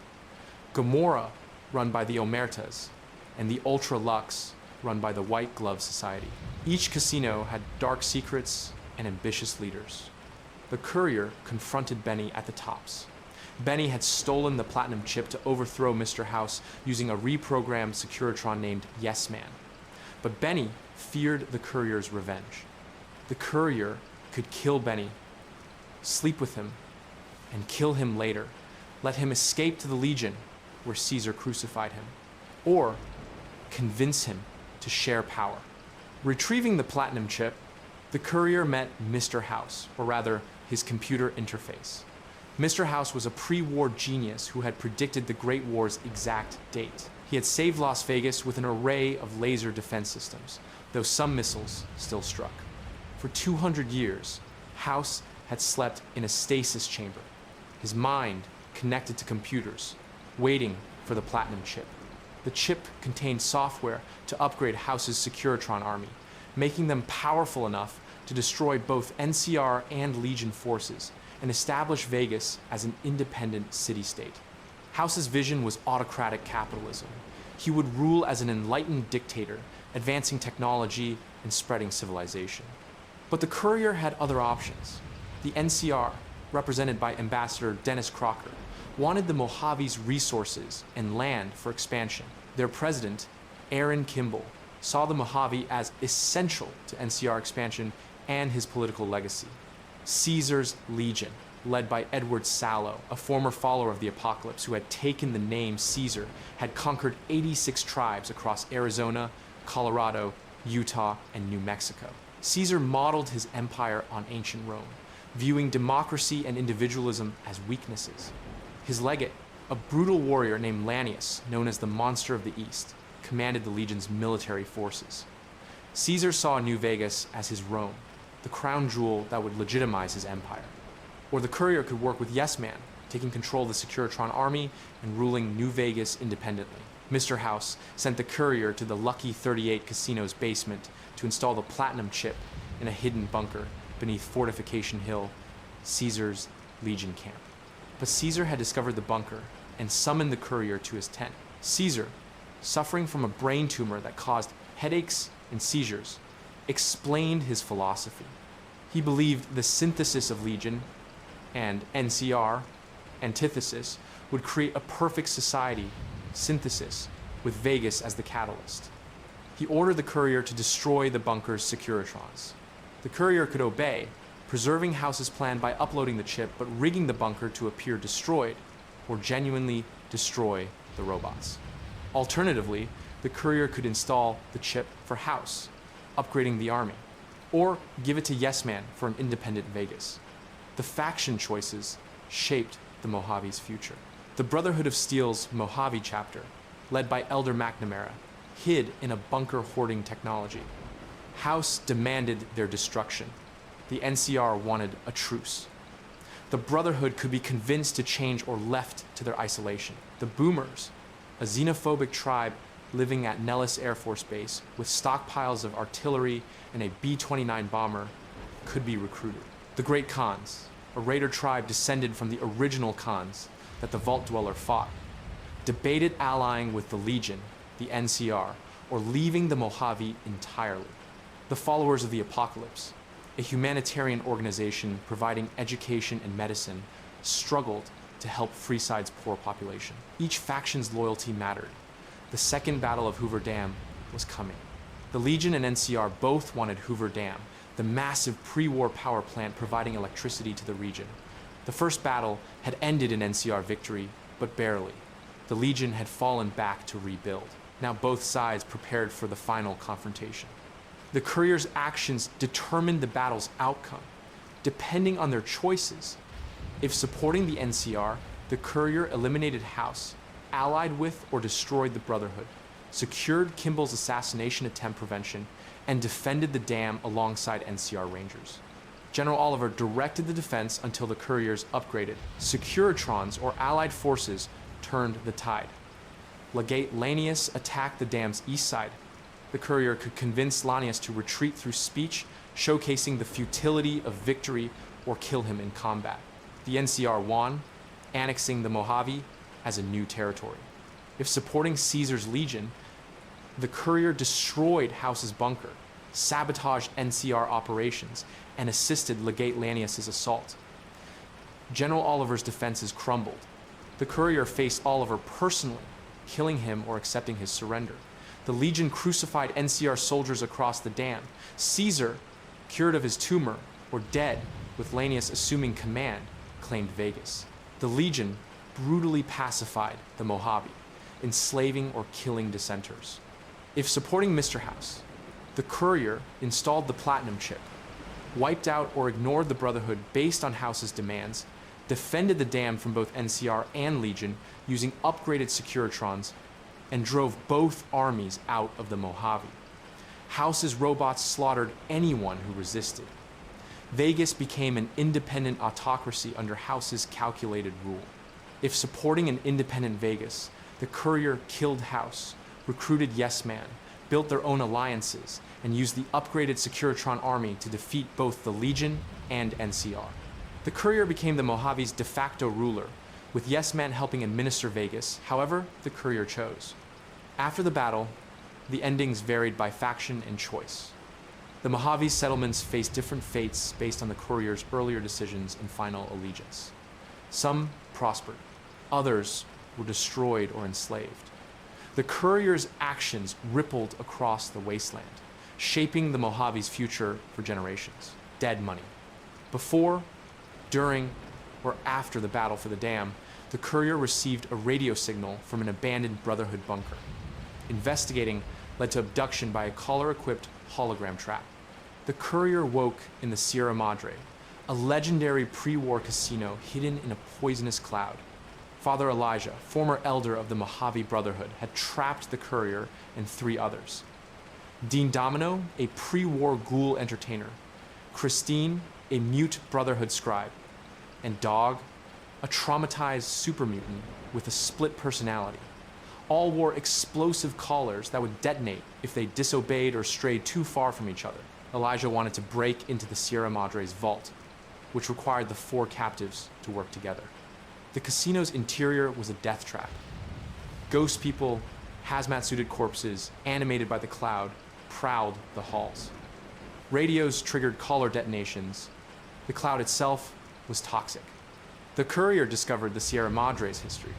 Gomorrah, run by the Omertas; and the Ultra Lux, run by the White Glove Society. Each casino had dark secrets and ambitious leaders. The courier confronted Benny at the Tops. Benny had stolen the platinum chip to overthrow Mr. House using a reprogrammed Securitron named Yes Man. But Benny feared the courier's revenge. The courier could kill Benny, sleep with him, and kill him later, let him escape to the Legion, where Caesar crucified him, or convince him to share power. Retrieving the platinum chip, the courier met Mr. House, or rather, his computer interface. Mr. House was a pre-war genius who had predicted the Great War's exact date. He had saved Las Vegas with an array of laser defense systems, though some missiles still struck. For 200 years, House had slept in a stasis chamber, his mind connected to computers, waiting for the platinum chip. The chip contained software to upgrade House's Securitron army, making them powerful enough to destroy both NCR and Legion forces and establish Vegas as an independent city-state. House's vision was autocratic capitalism. He would rule as an enlightened dictator, advancing technology and spreading civilization. But the courier had other options. The NCR, represented by Ambassador Dennis Crocker, wanted the Mojave's resources and land for expansion. Their president, Aaron Kimball, saw the Mojave as essential to NCR expansion and his political legacy. Caesar's Legion, led by Edward Sallow, a former follower of the Apocalypse who had taken the name Caesar, had conquered 86 tribes across Arizona, Colorado, Utah, and New Mexico. Caesar modeled his empire on ancient Rome, viewing democracy and individualism as weaknesses. His legate, a brutal warrior named Lanius, known as the Monster of the East, commanded the Legion's military forces. Caesar saw New Vegas as his Rome, the crown jewel that would legitimize his empire. Or the courier could work with Yes Man, taking control of the Securitron army and ruling New Vegas independently. Mr. House sent the courier to the Lucky 38 casino's basement to install the platinum chip in a hidden bunker beneath Fortification Hill, Caesar's Legion camp. But Caesar had discovered the bunker and summoned the courier to his tent. Caesar, suffering from a brain tumor that caused headaches and seizures, explained his philosophy. He believed the synthesis of Legion and NCR, antithesis, would create a perfect society, synthesis, with Vegas as the catalyst. He ordered the courier to destroy the bunker's Securitrons. The courier could obey, preserving House's plan by uploading the chip but rigging the bunker to appear destroyed, or genuinely destroy the robots. Alternatively, the courier could install the chip for House, upgrading the army, or give it to Yes Man for an independent Vegas. The faction choices shaped the Mojave's future. The Brotherhood of Steel's Mojave chapter, led by Elder McNamara, hid in a bunker hoarding technology. House demanded their destruction. The NCR wanted a truce. The Brotherhood could be convinced to change or left to their isolation. The Boomers, a xenophobic tribe living at Nellis Air Force Base with stockpiles of artillery and a B-29 bomber, could be recruited. The Great Khans, a raider tribe descended from the original Khans that the Vault Dweller fought, debated allying with the Legion, the NCR, or leaving the Mojave entirely. The Followers of the Apocalypse, a humanitarian organization providing education and medicine, struggled to help Freeside's poor population. Each faction's loyalty mattered. The Second Battle of Hoover Dam was coming. The Legion and NCR both wanted Hoover Dam, the massive pre-war power plant providing electricity to the region. The first battle had ended in NCR victory, but barely. The Legion had fallen back to rebuild. Now both sides prepared for the final confrontation. The Courier's actions determined the battle's outcome, depending on their choices. If supporting the NCR, the Courier eliminated House, allied with or destroyed the Brotherhood, secured Kimball's assassination attempt prevention, and defended the dam alongside NCR Rangers. General Oliver directed the defense until the Couriers upgraded. Securitrons, or allied forces, turned the tide. Legate Lanius attacked the dam's east side. The Courier could convince Lanius to retreat through speech, showcasing the futility of victory, or kill him in combat. The NCR won, annexing the Mojave as a new territory. If supporting Caesar's Legion, the Courier destroyed House's bunker, sabotaged NCR operations, and assisted Legate Lanius' assault. General Oliver's defenses crumbled. The Courier faced Oliver personally, killing him or accepting his surrender. The Legion crucified NCR soldiers across the dam. Caesar, cured of his tumor, or dead, with Lanius assuming command, claimed Vegas. The Legion brutally pacified the Mojave, enslaving or killing dissenters. If supporting Mr. House, the Courier installed the Platinum chip, wiped out or ignored the Brotherhood based on House's demands, defended the dam from both NCR and Legion using upgraded Securitrons, and drove both armies out of the Mojave. House's robots slaughtered anyone who resisted. Vegas became an independent autocracy under House's calculated rule. If supporting an independent Vegas, the Courier killed House, recruited Yes Man, built their own alliances, and used the upgraded Securitron army to defeat both the Legion and NCR. The Courier became the Mojave's de facto ruler, with Yes Man helping administer Vegas. However, the Courier chose. After the battle, the endings varied by faction and choice. The Mojave's settlements faced different fates based on the Courier's earlier decisions and final allegiance. Some prospered, others were destroyed or enslaved. The Courier's actions rippled across the wasteland, shaping the Mojave's future for generations. Dead money. Before, during, or after the battle for the dam, the Courier received a radio signal from an abandoned Brotherhood bunker. Investigating led to abduction by a collar-equipped hologram trap. The Courier woke in the Sierra Madre, a legendary pre-war casino hidden in a poisonous cloud. Father Elijah, former elder of the Mojave Brotherhood, had trapped the Courier and 3 others. Dean Domino, a pre-war ghoul entertainer. Christine, a mute Brotherhood scribe. And Dog, a traumatized super mutant with a split personality. All wore explosive collars that would detonate if they disobeyed or strayed too far from each other. Elijah wanted to break into the Sierra Madre's vault, which required the 4 captives to work together. The casino's interior was a death trap. Ghost people, hazmat-suited corpses, animated by the cloud, prowled the halls. Radios triggered collar detonations. The cloud itself was toxic. The Courier discovered the Sierra Madre's history.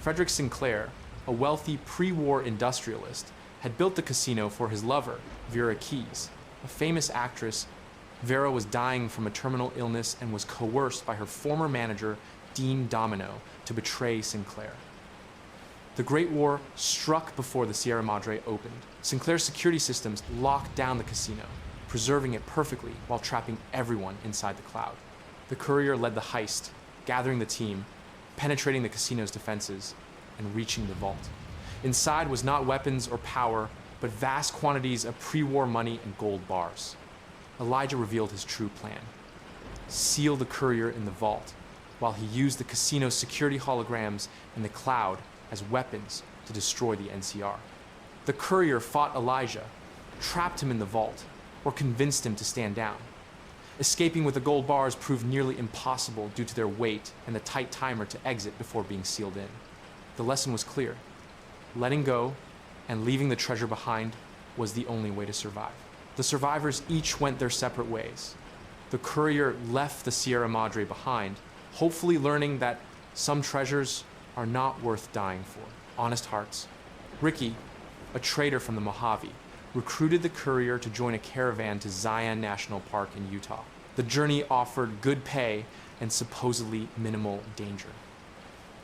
Frederick Sinclair, a wealthy pre-war industrialist, had built the casino for his lover, Vera Keyes, a famous actress. Vera was dying from a terminal illness and was coerced by her former manager, Dean Domino, to betray Sinclair. The Great War struck before the Sierra Madre opened. Sinclair's security systems locked down the casino, preserving it perfectly while trapping everyone inside the cloud. The Courier led the heist, gathering the team, penetrating the casino's defenses and reaching the vault. Inside was not weapons or power, but vast quantities of pre-war money and gold bars. Elijah revealed his true plan: seal the courier in the vault, while he used the casino's security holograms and the cloud as weapons to destroy the NCR. The courier fought Elijah, trapped him in the vault, or convinced him to stand down. Escaping with the gold bars proved nearly impossible due to their weight and the tight timer to exit before being sealed in. The lesson was clear: letting go and leaving the treasure behind was the only way to survive. The survivors each went their separate ways. The courier left the Sierra Madre behind, hopefully learning that some treasures are not worth dying for. Honest hearts. Ricky, a trader from the Mojave, recruited the courier to join a caravan to Zion National Park in Utah. The journey offered good pay and supposedly minimal danger.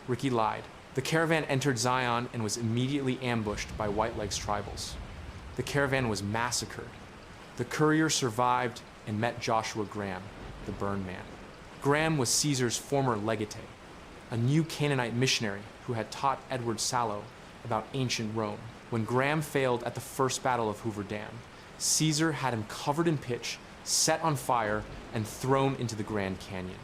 Ricky lied. The caravan entered Zion and was immediately ambushed by White Legs tribals. The caravan was massacred. The courier survived and met Joshua Graham, the Burn Man. Graham was Caesar's former legate, a new Canaanite missionary who had taught Edward Sallow about ancient Rome. When Graham failed at the first battle of Hoover Dam, Caesar had him covered in pitch, set on fire, and thrown into the Grand Canyon.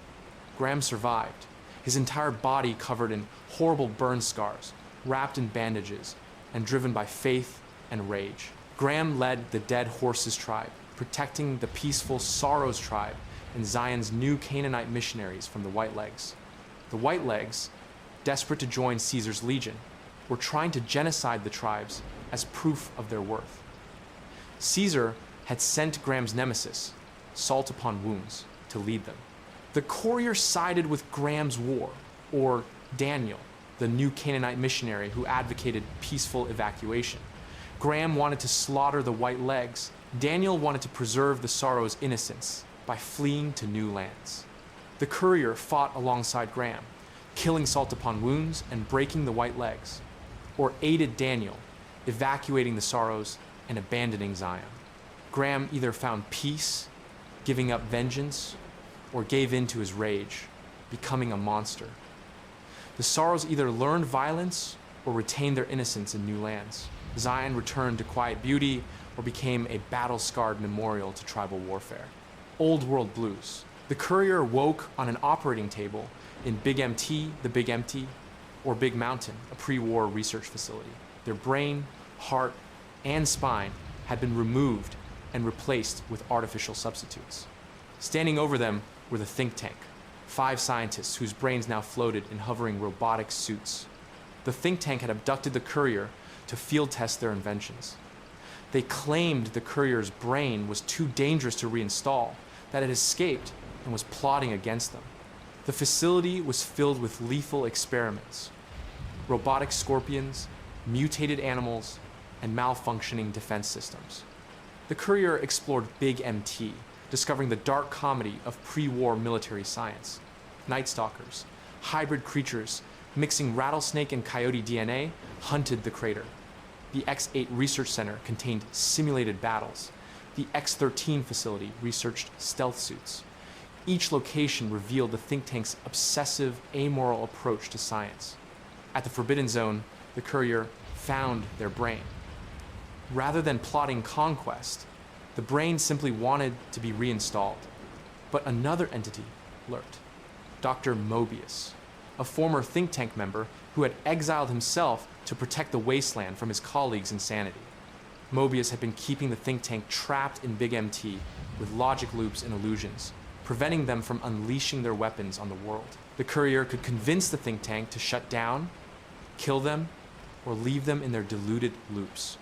Graham survived, his entire body covered in horrible burn scars, wrapped in bandages, and driven by faith and rage. Graham led the Dead Horses tribe, protecting the peaceful Sorrows tribe and Zion's new Canaanite missionaries from the White Legs. The White Legs, desperate to join Caesar's legion, were trying to genocide the tribes as proof of their worth. Caesar had sent Graham's nemesis, Salt Upon Wounds, to lead them. The courier sided with Graham's war, or Daniel, the new Canaanite missionary who advocated peaceful evacuation. Graham wanted to slaughter the White Legs. Daniel wanted to preserve the Sorrows' innocence by fleeing to new lands. The courier fought alongside Graham, killing Salt Upon Wounds and breaking the White Legs, or aided Daniel, evacuating the Sorrows and abandoning Zion. Graham either found peace, giving up vengeance, or gave in to his rage, becoming a monster. The Sorrows either learned violence or retained their innocence in new lands. Zion returned to quiet beauty or became a battle-scarred memorial to tribal warfare. Old World Blues. The courier woke on an operating table in Big MT, the Big Empty, or Big Mountain, a pre-war research facility. Their brain, heart, and spine had been removed and replaced with artificial substitutes. Standing over them were the think tank, 5 scientists whose brains now floated in hovering robotic suits. The think tank had abducted the courier to field test their inventions. They claimed the courier's brain was too dangerous to reinstall, that it escaped and was plotting against them. The facility was filled with lethal experiments: robotic scorpions, mutated animals, and malfunctioning defense systems. The courier explored Big MT, discovering the dark comedy of pre-war military science. Night Stalkers, hybrid creatures mixing rattlesnake and coyote DNA, hunted the crater. The X8 Research Center contained simulated battles. The X13 facility researched stealth suits. Each location revealed the think tank's obsessive, amoral approach to science. At the Forbidden Zone, the courier found their brain. Rather than plotting conquest, the brain simply wanted to be reinstalled. But another entity lurked: Dr. Mobius, a former think tank member who had exiled himself to protect the wasteland from his colleagues' insanity. Mobius had been keeping the think tank trapped in Big MT with logic loops and illusions, preventing them from unleashing their weapons on the world. The courier could convince the think tank to shut down, kill them, or leave them in their deluded loops.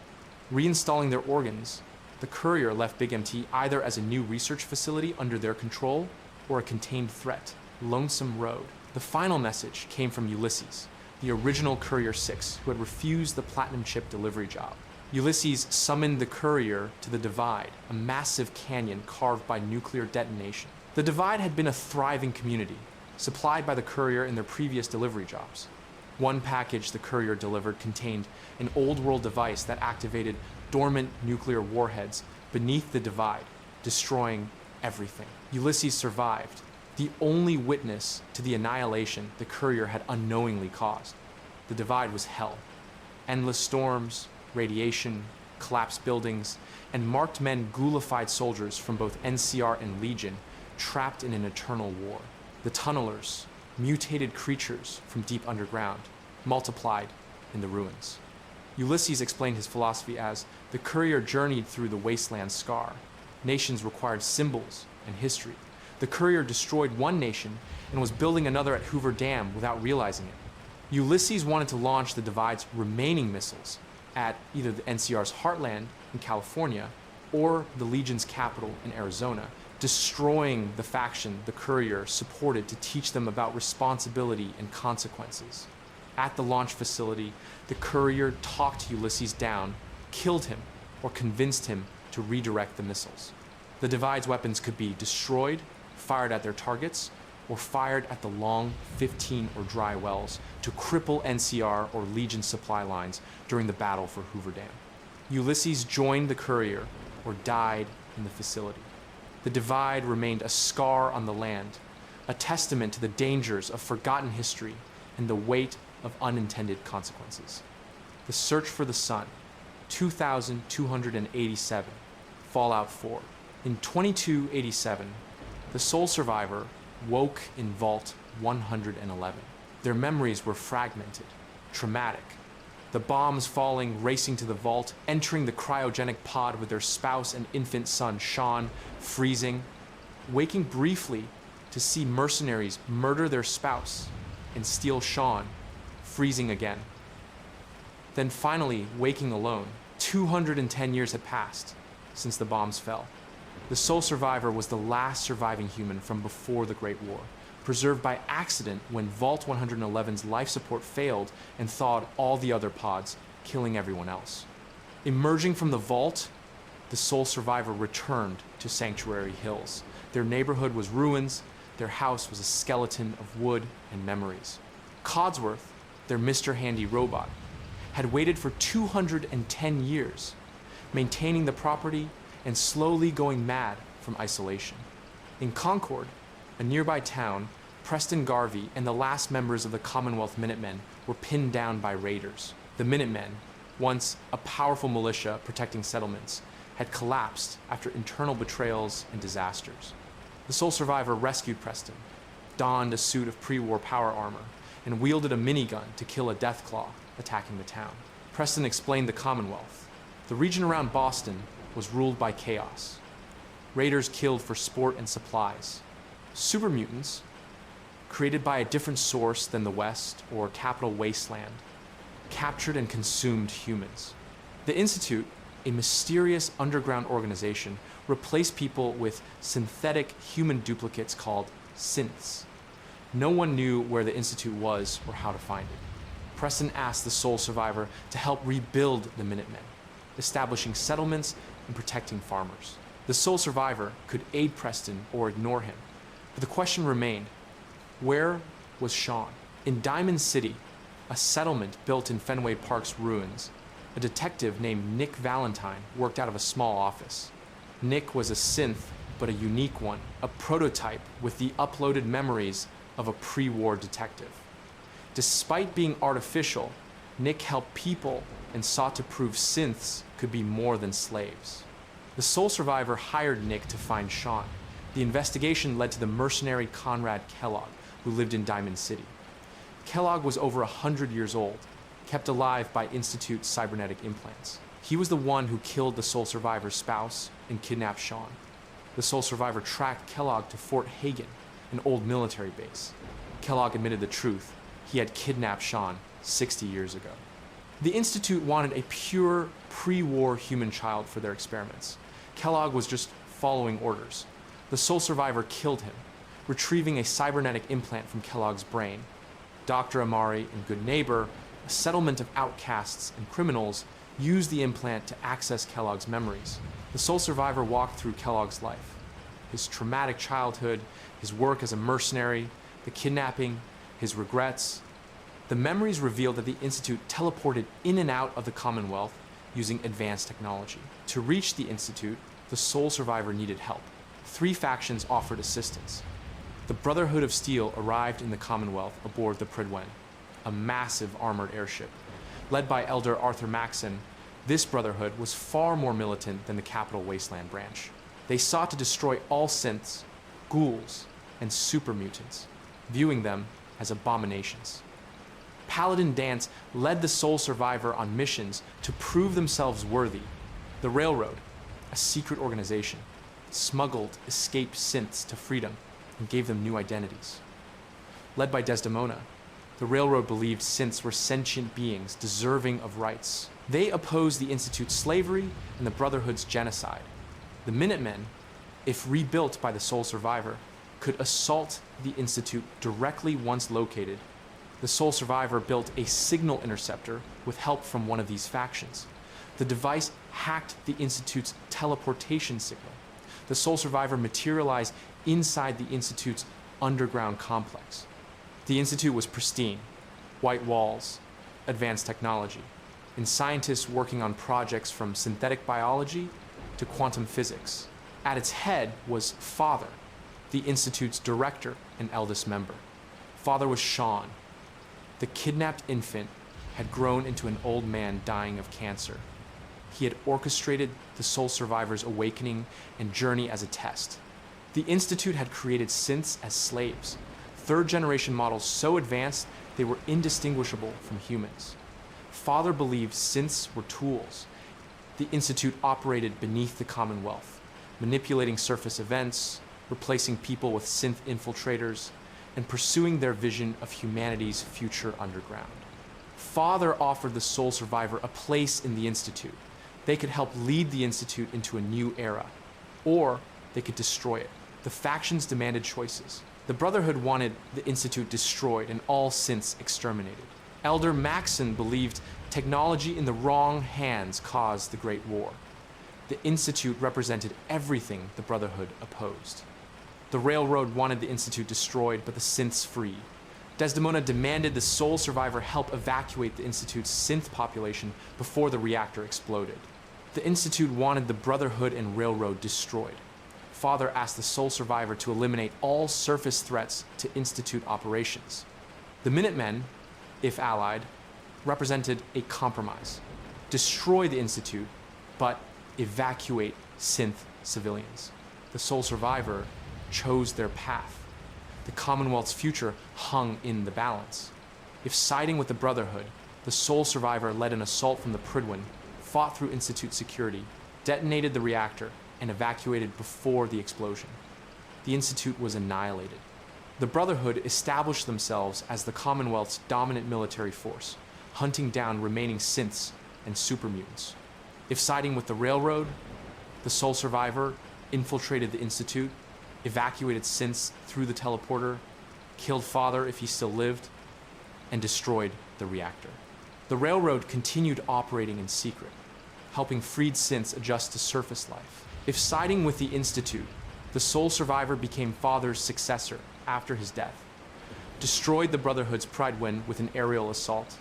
Reinstalling their organs, the courier left Big MT either as a new research facility under their control or a contained threat. Lonesome Road. The final message came from Ulysses, the original Courier 6, who had refused the platinum chip delivery job. Ulysses summoned the courier to the Divide, a massive canyon carved by nuclear detonation. The Divide had been a thriving community, supplied by the courier in their previous delivery jobs. One package the courier delivered contained an old world device that activated dormant nuclear warheads beneath the Divide, destroying everything. Ulysses survived, the only witness to the annihilation the courier had unknowingly caused. The divide was hell. Endless storms, radiation, collapsed buildings, and marked men ghoulified soldiers from both NCR and Legion trapped in an eternal war. The tunnelers, mutated creatures from deep underground, multiplied in the ruins. Ulysses explained his philosophy as the courier journeyed through the wasteland scar. Nations required symbols and history. The courier destroyed one nation and was building another at Hoover Dam without realizing it. Ulysses wanted to launch the Divide's remaining missiles at either the NCR's heartland in California or the Legion's capital in Arizona, destroying the faction the courier supported to teach them about responsibility and consequences. At the launch facility, the courier talked Ulysses down, killed him, or convinced him to redirect the missiles. The Divide's weapons could be destroyed, fired at their targets, or fired at the long 15 or dry wells to cripple NCR or Legion supply lines during the battle for Hoover Dam. Ulysses joined the courier or died in the facility. The Divide remained a scar on the land, a testament to the dangers of forgotten history and the weight of unintended consequences. The Search for the Sun, 2287, Fallout 4. In 2287, the sole survivor woke in Vault 111. Their memories were fragmented, traumatic. The bombs falling, racing to the vault, entering the cryogenic pod with their spouse and infant son, Sean, freezing, waking briefly to see mercenaries murder their spouse and steal Sean, freezing again. Then finally waking alone. 210 years had passed since the bombs fell. The sole survivor was the last surviving human from before the Great War, preserved by accident when Vault 111's life support failed and thawed all the other pods, killing everyone else. Emerging from the vault, the sole survivor returned to Sanctuary Hills. Their neighborhood was ruins, their house was a skeleton of wood and memories. Codsworth, their Mr. Handy robot, had waited for 210 years, maintaining the property and slowly going mad from isolation. In Concord, a nearby town, Preston Garvey and the last members of the Commonwealth Minutemen were pinned down by raiders. The Minutemen, once a powerful militia protecting settlements, had collapsed after internal betrayals and disasters. The sole survivor rescued Preston, donned a suit of pre-war power armor, and wielded a minigun to kill a Deathclaw attacking the town. Preston explained the Commonwealth. The region around Boston was ruled by chaos. Raiders killed for sport and supplies. Super mutants, created by a different source than the West or Capital Wasteland, captured and consumed humans. The Institute, a mysterious underground organization, replaced people with synthetic human duplicates called synths. No one knew where the Institute was or how to find it. Preston asked the sole survivor to help rebuild the Minutemen, establishing settlements and protecting farmers. The sole survivor could aid Preston or ignore him, but the question remained, where was Sean? In Diamond City, a settlement built in Fenway Park's ruins, a detective named Nick Valentine worked out of a small office. Nick was a synth, but a unique one, a prototype with the uploaded memories of a pre-war detective. Despite being artificial, Nick helped people and sought to prove synths could be more than slaves. The sole survivor hired Nick to find Sean. The investigation led to the mercenary Conrad Kellogg, who lived in Diamond City. Kellogg was over 100 years old, kept alive by Institute cybernetic implants. He was the one who killed the sole survivor's spouse and kidnapped Sean. The sole survivor tracked Kellogg to Fort Hagen, an old military base. Kellogg admitted the truth. He had kidnapped Sean 60 years ago. The Institute wanted a pure, pre-war human child for their experiments. Kellogg was just following orders. The sole survivor killed him, retrieving a cybernetic implant from Kellogg's brain. Dr. Amari and Good Neighbor, a settlement of outcasts and criminals, used the implant to access Kellogg's memories. The sole survivor walked through Kellogg's life. His traumatic childhood, his work as a mercenary, the kidnapping, his regrets. The memories revealed that the Institute teleported in and out of the Commonwealth using advanced technology. To reach the Institute, the sole survivor needed help. 3 factions offered assistance. The Brotherhood of Steel arrived in the Commonwealth aboard the Prydwen, a massive armored airship. Led by Elder Arthur Maxon, this Brotherhood was far more militant than the Capital Wasteland branch. They sought to destroy all synths, ghouls, and super mutants, viewing them as abominations. Paladin Danse led the Soul Survivor on missions to prove themselves worthy. The Railroad, a secret organization, smuggled escaped synths to freedom and gave them new identities. Led by Desdemona, the Railroad believed synths were sentient beings deserving of rights. They opposed the Institute's slavery and the Brotherhood's genocide. The Minutemen, if rebuilt by the Soul Survivor, could assault the Institute directly once located. The Soul Survivor built a signal interceptor with help from one of these factions. The device hacked the Institute's teleportation signal. The Soul Survivor materialized inside the Institute's underground complex. The Institute was pristine, white walls, advanced technology, and scientists working on projects from synthetic biology to quantum physics. At its head was Father, the Institute's director and eldest member. Father was Sean. The kidnapped infant had grown into an old man dying of cancer. He had orchestrated the Soul Survivor's awakening and journey as a test. The Institute had created synths as slaves, third-generation models so advanced they were indistinguishable from humans. Father believed synths were tools. The Institute operated beneath the Commonwealth, manipulating surface events, replacing people with synth infiltrators, and pursuing their vision of humanity's future underground. Father offered the Soul Survivor a place in the Institute. They could help lead the Institute into a new era, or they could destroy it. The factions demanded choices. The Brotherhood wanted the Institute destroyed and all synths exterminated. Elder Maxon believed technology in the wrong hands caused the Great War. The Institute represented everything the Brotherhood opposed. The Railroad wanted the Institute destroyed, but the synths free. Desdemona demanded the Soul Survivor help evacuate the Institute's synth population before the reactor exploded. The Institute wanted the Brotherhood and Railroad destroyed. Father asked the Soul Survivor to eliminate all surface threats to Institute operations. The Minutemen, if allied, represented a compromise. Destroy the Institute, but evacuate synth civilians. The Soul Survivor chose their path. The Commonwealth's future hung in the balance. If siding with the Brotherhood, the Soul Survivor led an assault from the Prydwen, fought through Institute security, detonated the reactor, and evacuated before the explosion. The Institute was annihilated. The Brotherhood established themselves as the Commonwealth's dominant military force, hunting down remaining synths and super mutants. If siding with the Railroad, the Soul Survivor infiltrated the Institute, evacuated synths through the teleporter, killed Father if he still lived, and destroyed the reactor. The Railroad continued operating in secret, helping freed synths adjust to surface life. If siding with the Institute, the Soul Survivor became Father's successor after his death, destroyed the Brotherhood's Prydwen with an aerial assault,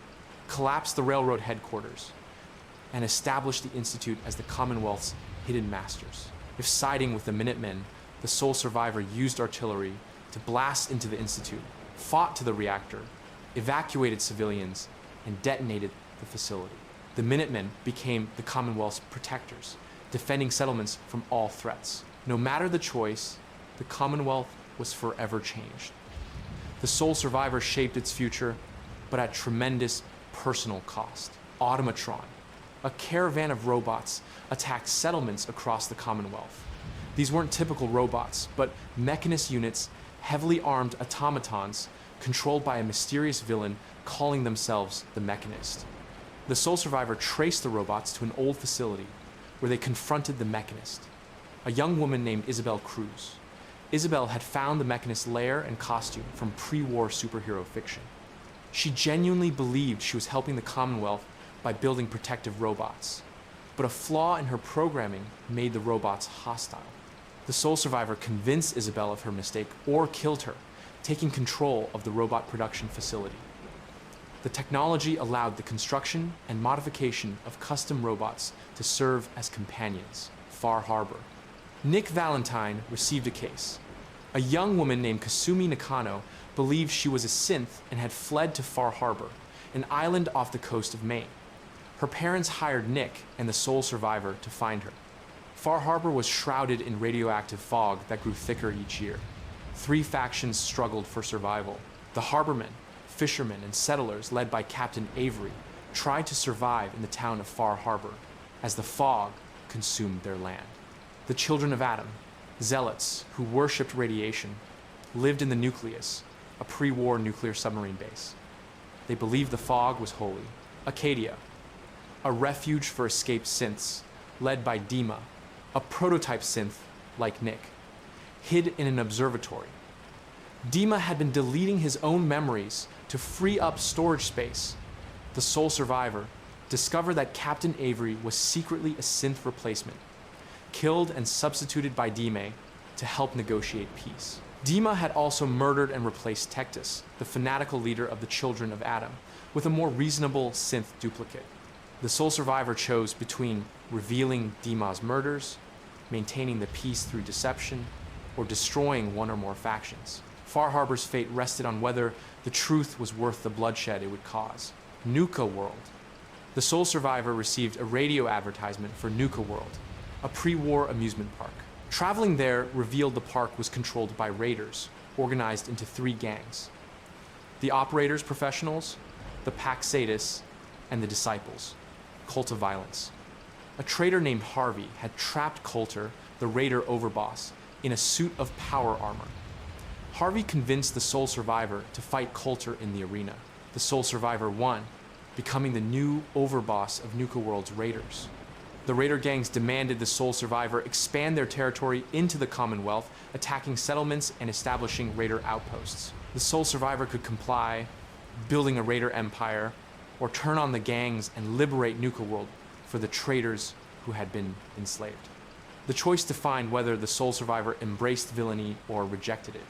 collapsed the Railroad headquarters, and established the Institute as the Commonwealth's hidden masters. If siding with the Minutemen, the Soul Survivor used artillery to blast into the Institute, fought to the reactor, evacuated civilians, and detonated the facility. The Minutemen became the Commonwealth's protectors, defending settlements from all threats. No matter the choice, the Commonwealth was forever changed. The Soul Survivor shaped its future, but at tremendous personal cost. Automatron, a caravan of robots, attacked settlements across the Commonwealth. These weren't typical robots, but mechanist units, heavily armed automatons, controlled by a mysterious villain calling themselves the Mechanist. The Soul Survivor traced the robots to an old facility where they confronted the Mechanist, a young woman named Isabel Cruz. Isabel had found the Mechanist's lair and costume from pre-war superhero fiction. She genuinely believed she was helping the Commonwealth by building protective robots, but a flaw in her programming made the robots hostile. The Soul Survivor convinced Isabel of her mistake or killed her, taking control of the robot production facility. The technology allowed the construction and modification of custom robots to serve as companions. Far Harbor. Nick Valentine received a case. A young woman named Kasumi Nakano believed she was a synth and had fled to Far Harbor, an island off the coast of Maine. Her parents hired Nick and the sole survivor to find her. Far Harbor was shrouded in radioactive fog that grew thicker each year. 3 factions struggled for survival. The harbormen, fishermen, and settlers led by Captain Avery tried to survive in the town of Far Harbor as the fog consumed their land. The children of Adam, zealots who worshipped radiation, lived in the nucleus, a pre-war nuclear submarine base. They believed the fog was holy. Acadia, a refuge for escaped synths, led by Dima, a prototype synth like Nick, hid in an observatory. Dima had been deleting his own memories to free up storage space. The sole survivor discovered that Captain Avery was secretly a synth replacement, killed and substituted by Dima to help negotiate peace. Dima had also murdered and replaced Tectus, the fanatical leader of the Children of Adam, with a more reasonable synth duplicate. The sole survivor chose between revealing Dima's murders, maintaining the peace through deception, or destroying one or more factions. Far Harbor's fate rested on whether the truth was worth the bloodshed it would cause. Nuka World. The sole survivor received a radio advertisement for Nuka World, a pre-war amusement park. Traveling there revealed the park was controlled by raiders, organized into 3 gangs: the Operators Professionals, the Pax Sadis, and the Disciples, Cult of Violence. A traitor named Harvey had trapped Coulter, the raider overboss, in a suit of power armor. Harvey convinced the sole survivor to fight Coulter in the arena. The sole survivor won, becoming the new overboss of Nuka World's raiders. The raider gangs demanded the sole survivor expand their territory into the Commonwealth, attacking settlements and establishing raider outposts. The sole survivor could comply, building a raider empire, or turn on the gangs and liberate Nuka World for the traitors who had been enslaved. The choice defined whether the sole survivor embraced villainy or rejected it,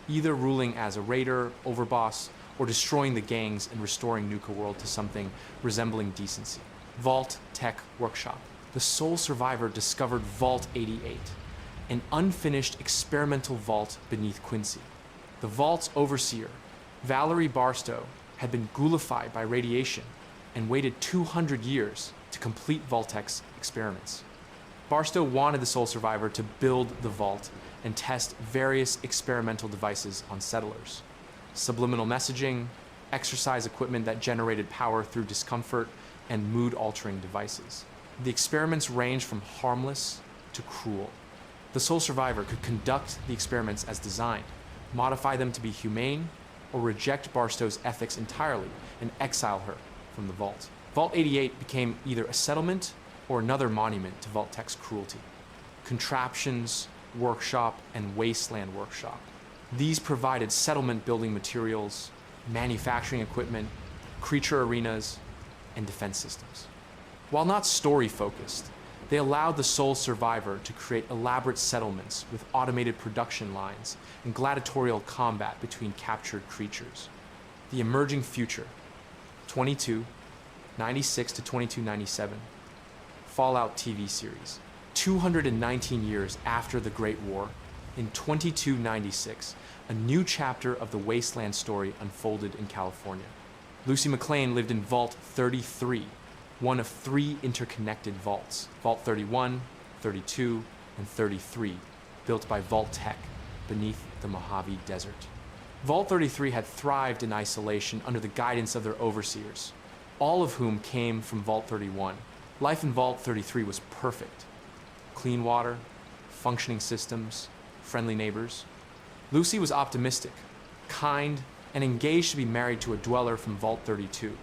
either ruling as a raider, overboss, or destroying the gangs and restoring Nuka World to something resembling decency. Vault Tech Workshop. The sole survivor discovered Vault 88, an unfinished experimental vault beneath Quincy. The vault's overseer, Valerie Barstow, had been ghoulified by radiation and waited 200 years to complete Vault-Tech's experiments. Barstow wanted the sole survivor to build the vault and test various experimental devices on settlers: subliminal messaging, exercise equipment that generated power through discomfort, and mood-altering devices. The experiments ranged from harmless to cruel. The sole survivor could conduct the experiments as designed, modify them to be humane, or reject Barstow's ethics entirely and exile her from the vault. Vault 88 became either a settlement or another monument to Vault-Tech's cruelty. Contraptions Workshop and Wasteland Workshop. These provided settlement building materials, manufacturing equipment, creature arenas, and defense systems. While not story-focused, they allowed the sole survivor to create elaborate settlements with automated production lines and gladiatorial combat between captured creatures. The emerging future, 2296 to 2297, Fallout TV series. 219 years after the Great War, in 2296, a new chapter of the Wasteland story unfolded in California. Lucy McLean lived in Vault 33, one of 3 interconnected vaults, Vault 31, 32, and 33, built by Vault-Tech beneath the Mojave Desert. Vault 33 had thrived in isolation under the guidance of their overseers, all of whom came from Vault 31. Life in Vault 33 was perfect. Clean water, functioning systems, friendly neighbors. Lucy was optimistic, kind, and engaged to be married to a dweller from Vault 32,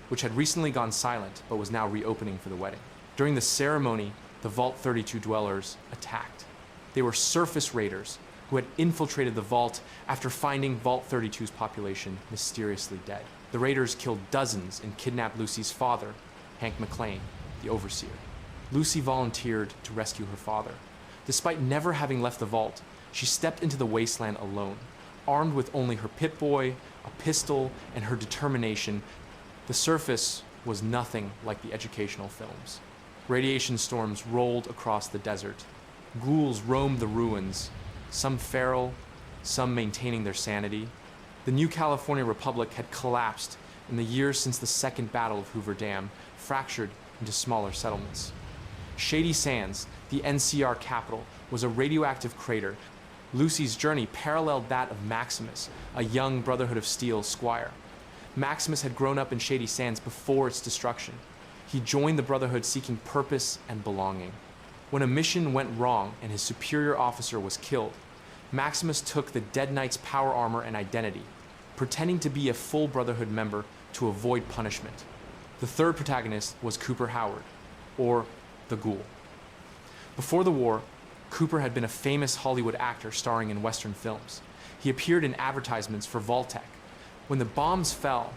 which had recently gone silent but was now reopening for the wedding. During the ceremony, the Vault 32 dwellers attacked. They were surface raiders who had infiltrated the vault after finding Vault 32's population mysteriously dead. The raiders killed dozens and kidnapped Lucy's father, Hank McLean, the overseer. Lucy volunteered to rescue her father. Despite never having left the vault, she stepped into the wasteland alone, armed with only her Pip-Boy, a pistol, and her determination. The surface was nothing like the educational films. Radiation storms rolled across the desert. Ghouls roamed the ruins, some feral, some maintaining their sanity. The new California Republic had collapsed in the years since the Second Battle of Hoover Dam, fractured into smaller settlements. Shady Sands, the NCR capital, was a radioactive crater. Lucy's journey paralleled that of Maximus, a young Brotherhood of Steel squire. Maximus had grown up in Shady Sands before its destruction. He joined the Brotherhood seeking purpose and belonging. When a mission went wrong and his superior officer was killed, Maximus took the Dead Knight's power armor and identity, pretending to be a full Brotherhood member to avoid punishment. The third protagonist was Cooper Howard, or the Ghoul. Before the war, Cooper had been a famous Hollywood actor starring in Western films. He appeared in advertisements for Vault-Tec. When the bombs fell,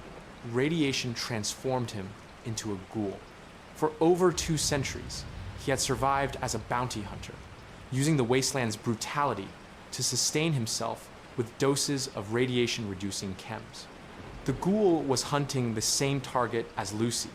radiation transformed him into a ghoul. For over 2 centuries, he had survived as a bounty hunter, using the wasteland's brutality to sustain himself with doses of radiation-reducing chems. The Ghoul was hunting the same target as Lucy,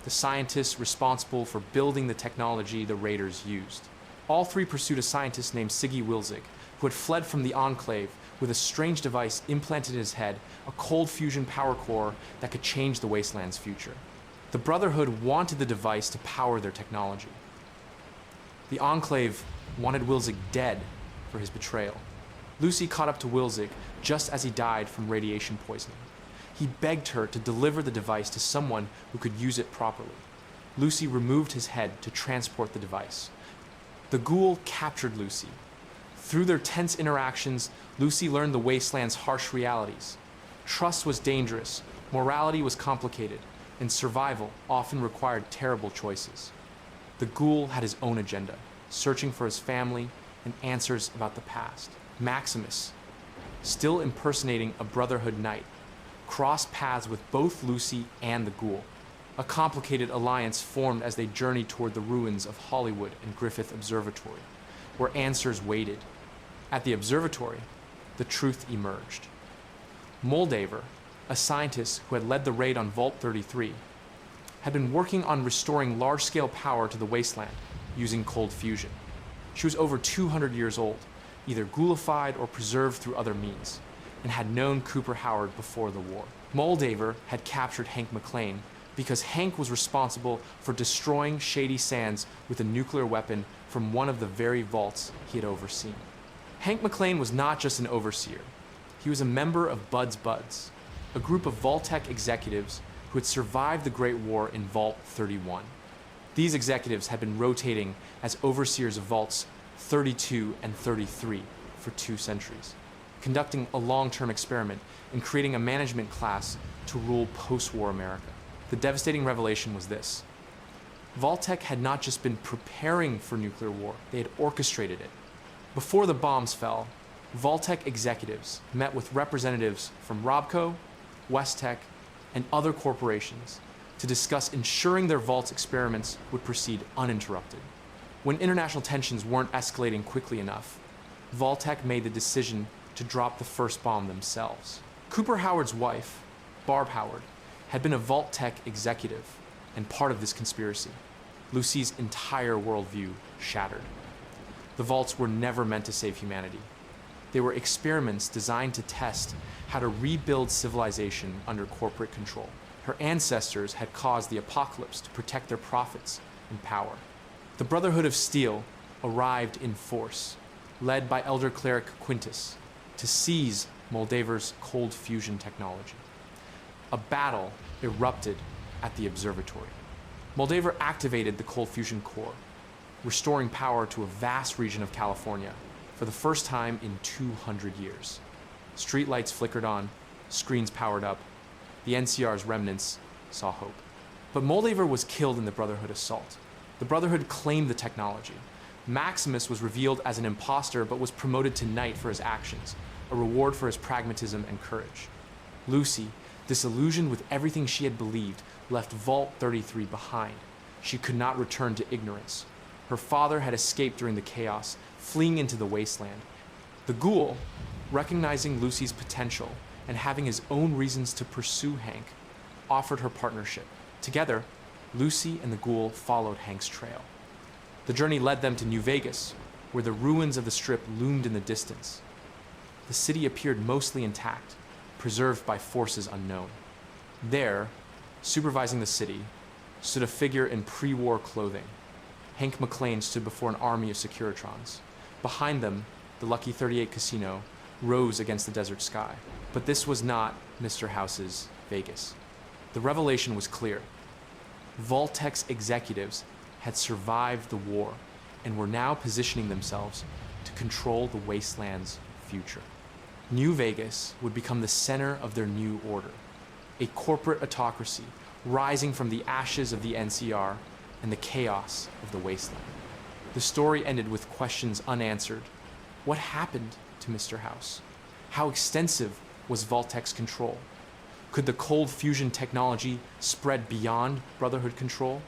the scientist responsible for building the technology the Raiders used. All three pursued a scientist named Siggy Wilzig, who had fled from the Enclave with a strange device implanted in his head, a cold fusion power core that could change the wasteland's future. The Brotherhood wanted the device to power their technology. The Enclave wanted Wilzig dead for his betrayal. Lucy caught up to Wilzig just as he died from radiation poisoning. He begged her to deliver the device to someone who could use it properly. Lucy removed his head to transport the device. The Ghoul captured Lucy. Through their tense interactions, Lucy learned the wasteland's harsh realities. Trust was dangerous, morality was complicated, and survival often required terrible choices. The Ghoul had his own agenda, searching for his family and answers about the past. Maximus, still impersonating a Brotherhood knight, crossed paths with both Lucy and the Ghoul. A complicated alliance formed as they journeyed toward the ruins of Hollywood and Griffith Observatory, where answers waited. At the observatory, the truth emerged. Moldaver, a scientist who had led the raid on Vault 33, had been working on restoring large-scale power to the wasteland using cold fusion. She was over 200 years old, either ghoulified or preserved through other means, and had known Cooper Howard before the war. Moldaver had captured Hank McClane because Hank was responsible for destroying Shady Sands with a nuclear weapon from one of the very vaults he had overseen. Hank McClane was not just an overseer. He was a member of Bud's Buds, a group of Vault-Tec executives who had survived the Great War in Vault 31. These executives had been rotating as overseers of Vaults 32 and 33 for 2 centuries, conducting a long-term experiment in creating a management class to rule post-war America. The devastating revelation was this: Vault-Tec had not just been preparing for nuclear war, they had orchestrated it. Before the bombs fell, Vault-Tec executives met with representatives from Robco, Westech, and other corporations to discuss ensuring their Vault's experiments would proceed uninterrupted. When international tensions weren't escalating quickly enough, Vault-Tec made the decision to drop the first bomb themselves. Cooper Howard's wife, Barb Howard, had been a Vault-Tec executive and part of this conspiracy. Lucy's entire worldview shattered. The Vaults were never meant to save humanity. They were experiments designed to test how to rebuild civilization under corporate control. Her ancestors had caused the apocalypse to protect their profits and power. The Brotherhood of Steel arrived in force, led by Elder Cleric Quintus, to seize Moldaver's cold fusion technology. A battle erupted at the observatory. Moldaver activated the cold fusion core, restoring power to a vast region of California for the first time in 200 years. Streetlights flickered on, screens powered up. The NCR's remnants saw hope. But Moldaver was killed in the Brotherhood assault. The Brotherhood claimed the technology. Maximus was revealed as an imposter but was promoted to knight for his actions, a reward for his pragmatism and courage. Lucy, disillusioned with everything she had believed, left Vault 33 behind. She could not return to ignorance. Her father had escaped during the chaos, fleeing into the wasteland. The Ghoul, recognizing Lucy's potential and having his own reasons to pursue Hank, offered her partnership. Together, Lucy and the Ghoul followed Hank's trail. The journey led them to New Vegas, where the ruins of the Strip loomed in the distance. the city appeared mostly intact, preserved by forces unknown. There, supervising the city, stood a figure in pre-war clothing. Hank McClane stood before an army of Securitrons. Behind them, the Lucky 38 casino rose against the desert sky. But this was not Mr. House's Vegas. The revelation was clear. Vault-Tec's executives had survived the war and were now positioning themselves to control the wasteland's future. New Vegas would become the center of their new order, a corporate autocracy rising from the ashes of the NCR and the chaos of the wasteland. The story ended with questions unanswered. What happened to Mr. House? How extensive was Vault-Tec's control? Could the cold fusion technology spread beyond Brotherhood control?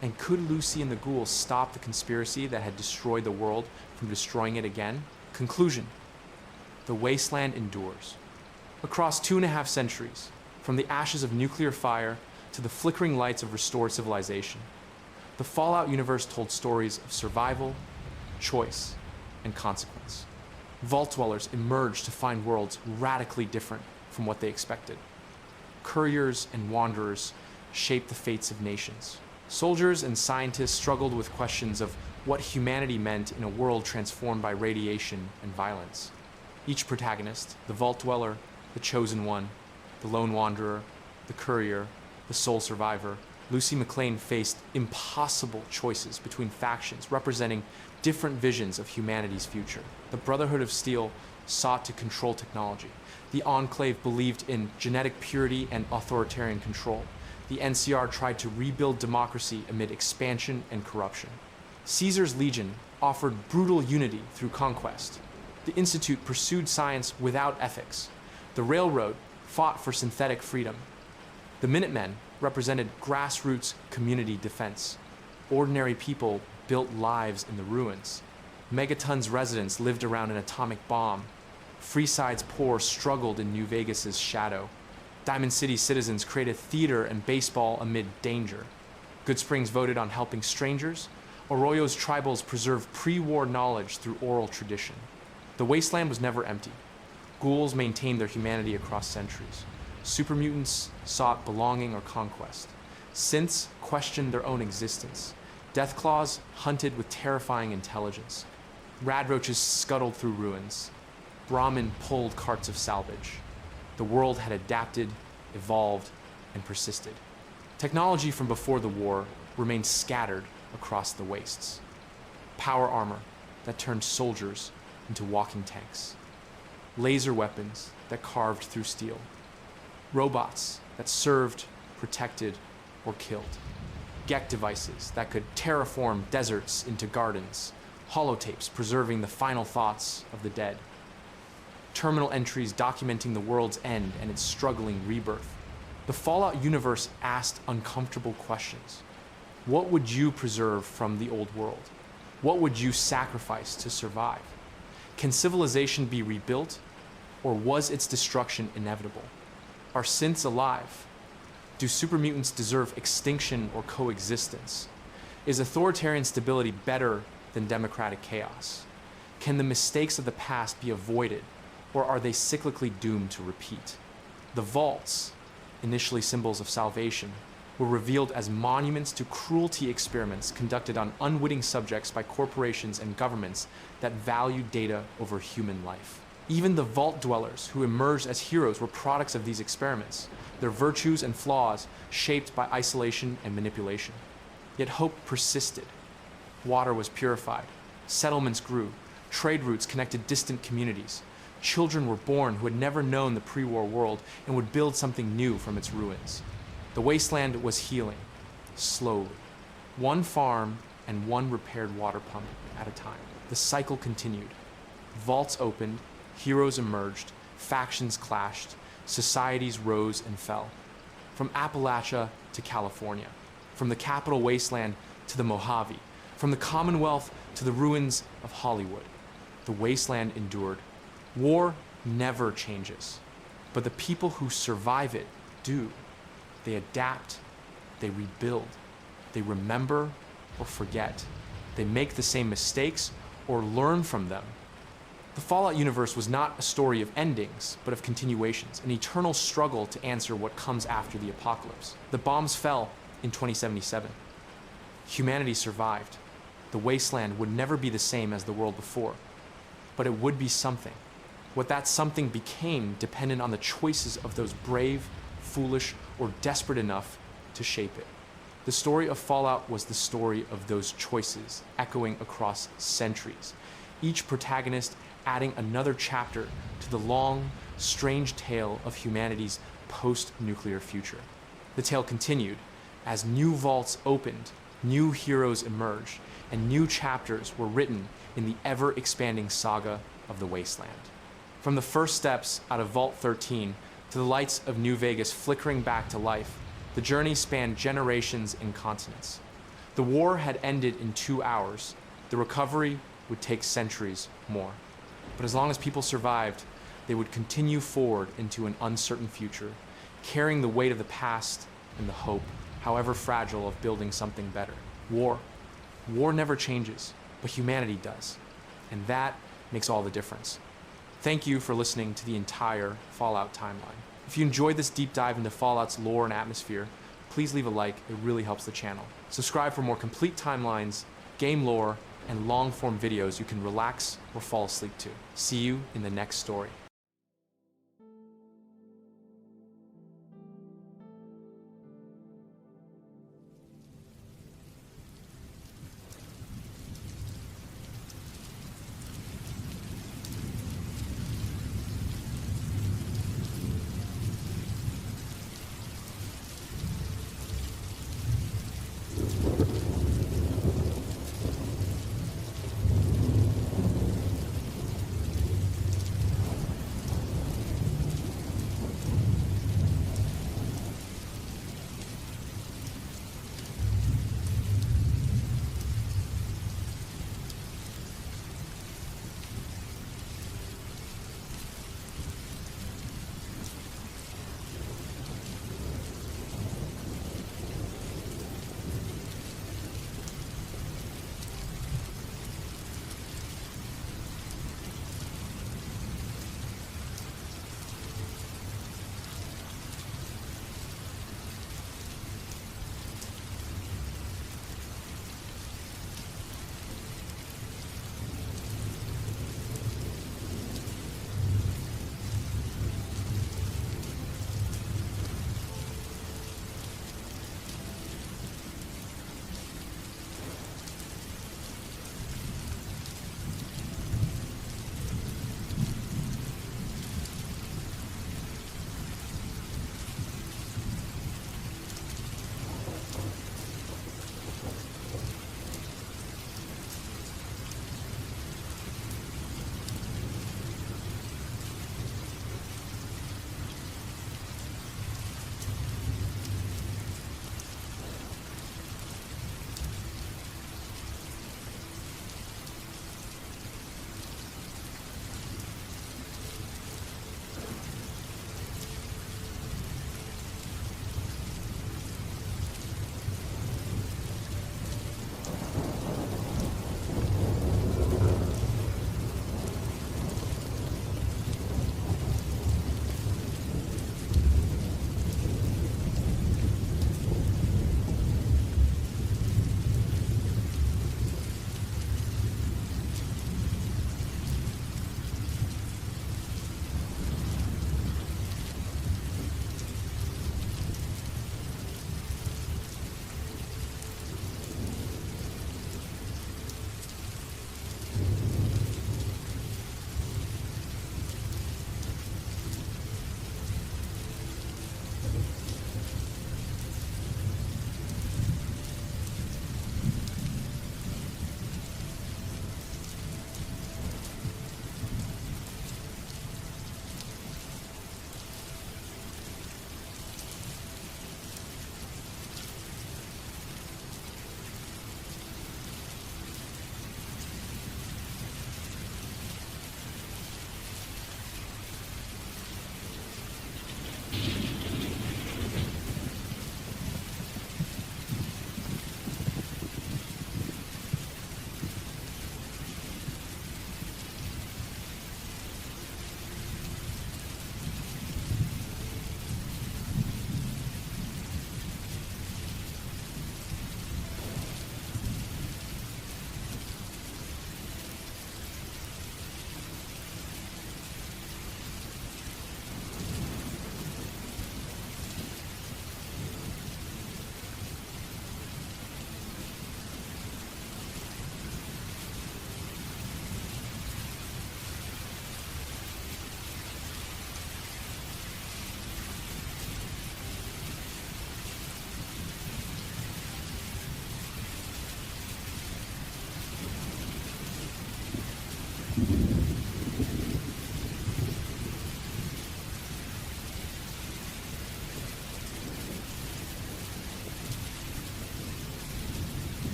And could Lucy and the ghouls stop the conspiracy that had destroyed the world from destroying it again? Conclusion: the wasteland endures. Across 2.5 centuries, from the ashes of nuclear fire to the flickering lights of restored civilization, the Fallout universe told stories of survival, choice, and consequence. Vault dwellers emerged to find worlds radically different from what they expected. Couriers and wanderers shaped the fates of nations. Soldiers and scientists struggled with questions of what humanity meant in a world transformed by radiation and violence. Each protagonist, the Vault Dweller, the Chosen One, the Lone Wanderer, the Courier, the Sole Survivor, Lucy McClane faced impossible choices between factions representing different visions of humanity's future. The Brotherhood of Steel sought to control technology. The Enclave believed in genetic purity and authoritarian control. The NCR tried to rebuild democracy amid expansion and corruption. Caesar's Legion offered brutal unity through conquest. The Institute pursued science without ethics. The Railroad fought for synthetic freedom. The Minutemen represented grassroots community defense. Ordinary people built lives in the ruins. Megaton's residents lived around an atomic bomb. Freeside's poor struggled in New Vegas's shadow. Diamond City's citizens created theater and baseball amid danger. Goodsprings voted on helping strangers. Arroyo's tribals preserved pre-war knowledge through oral tradition. The wasteland was never empty. Ghouls maintained their humanity across centuries. Supermutants sought belonging or conquest. Synths questioned their own existence. Deathclaws hunted with terrifying intelligence. Radroaches scuttled through ruins. Brahmin pulled carts of salvage. The world had adapted, evolved, and persisted. Technology from before the war remained scattered across the wastes. Power armor that turned soldiers into walking tanks. Laser weapons that carved through steel. Robots that served, protected, or killed. Gek devices that could terraform deserts into gardens. Holotapes preserving the final thoughts of the dead. Terminal entries documenting the world's end and its struggling rebirth. The Fallout universe asked uncomfortable questions. What would you preserve from the old world? What would you sacrifice to survive? Can civilization be rebuilt, or was its destruction inevitable? Are synths alive? Do supermutants deserve extinction or coexistence? Is authoritarian stability better than democratic chaos? Can the mistakes of the past be avoided, or are they cyclically doomed to repeat? The vaults, initially symbols of salvation, were revealed as monuments to cruelty experiments conducted on unwitting subjects by corporations and governments that valued data over human life. Even the Vault Dwellers who emerged as heroes were products of these experiments, their virtues and flaws shaped by isolation and manipulation. Yet hope persisted. Water was purified, settlements grew, trade routes connected distant communities. Children were born who had never known the pre-war world and would build something new from its ruins. The wasteland was healing, slowly. One farm and one repaired water pump at a time. The cycle continued. Vaults opened, heroes emerged, factions clashed, societies rose and fell. From Appalachia to California, from the capital wasteland to the Mojave, from the Commonwealth to the ruins of Hollywood, the wasteland endured. War never changes, but the people who survive it do. They adapt, they rebuild, they remember or forget. They make the same mistakes or learn from them. The Fallout universe was not a story of endings, but of continuations, an eternal struggle to answer what comes after the apocalypse. The bombs fell in 2077. Humanity survived. The wasteland would never be the same as the world before, but it would be something. What that something became depended on the choices of those brave, foolish, or desperate enough to shape it. The story of Fallout was the story of those choices, echoing across centuries, each protagonist adding another chapter to the long, strange tale of humanity's post-nuclear future. The tale continued as new vaults opened, new heroes emerged, and new chapters were written in the ever-expanding saga of the Wasteland. From the first steps out of Vault 13 to the lights of New Vegas flickering back to life, the journey spanned generations and continents. The war had ended in 2 hours. The recovery would take centuries more. But as long as people survived, they would continue forward into an uncertain future, carrying the weight of the past and the hope, however fragile, of building something better. War never changes, but humanity does. And that makes all the difference. Thank you for listening to the entire Fallout timeline. If you enjoyed this deep dive into Fallout's lore and atmosphere, please leave a like, it really helps the channel. Subscribe for more complete timelines, game lore, and long-form videos you can relax or fall asleep to. See you in the next story.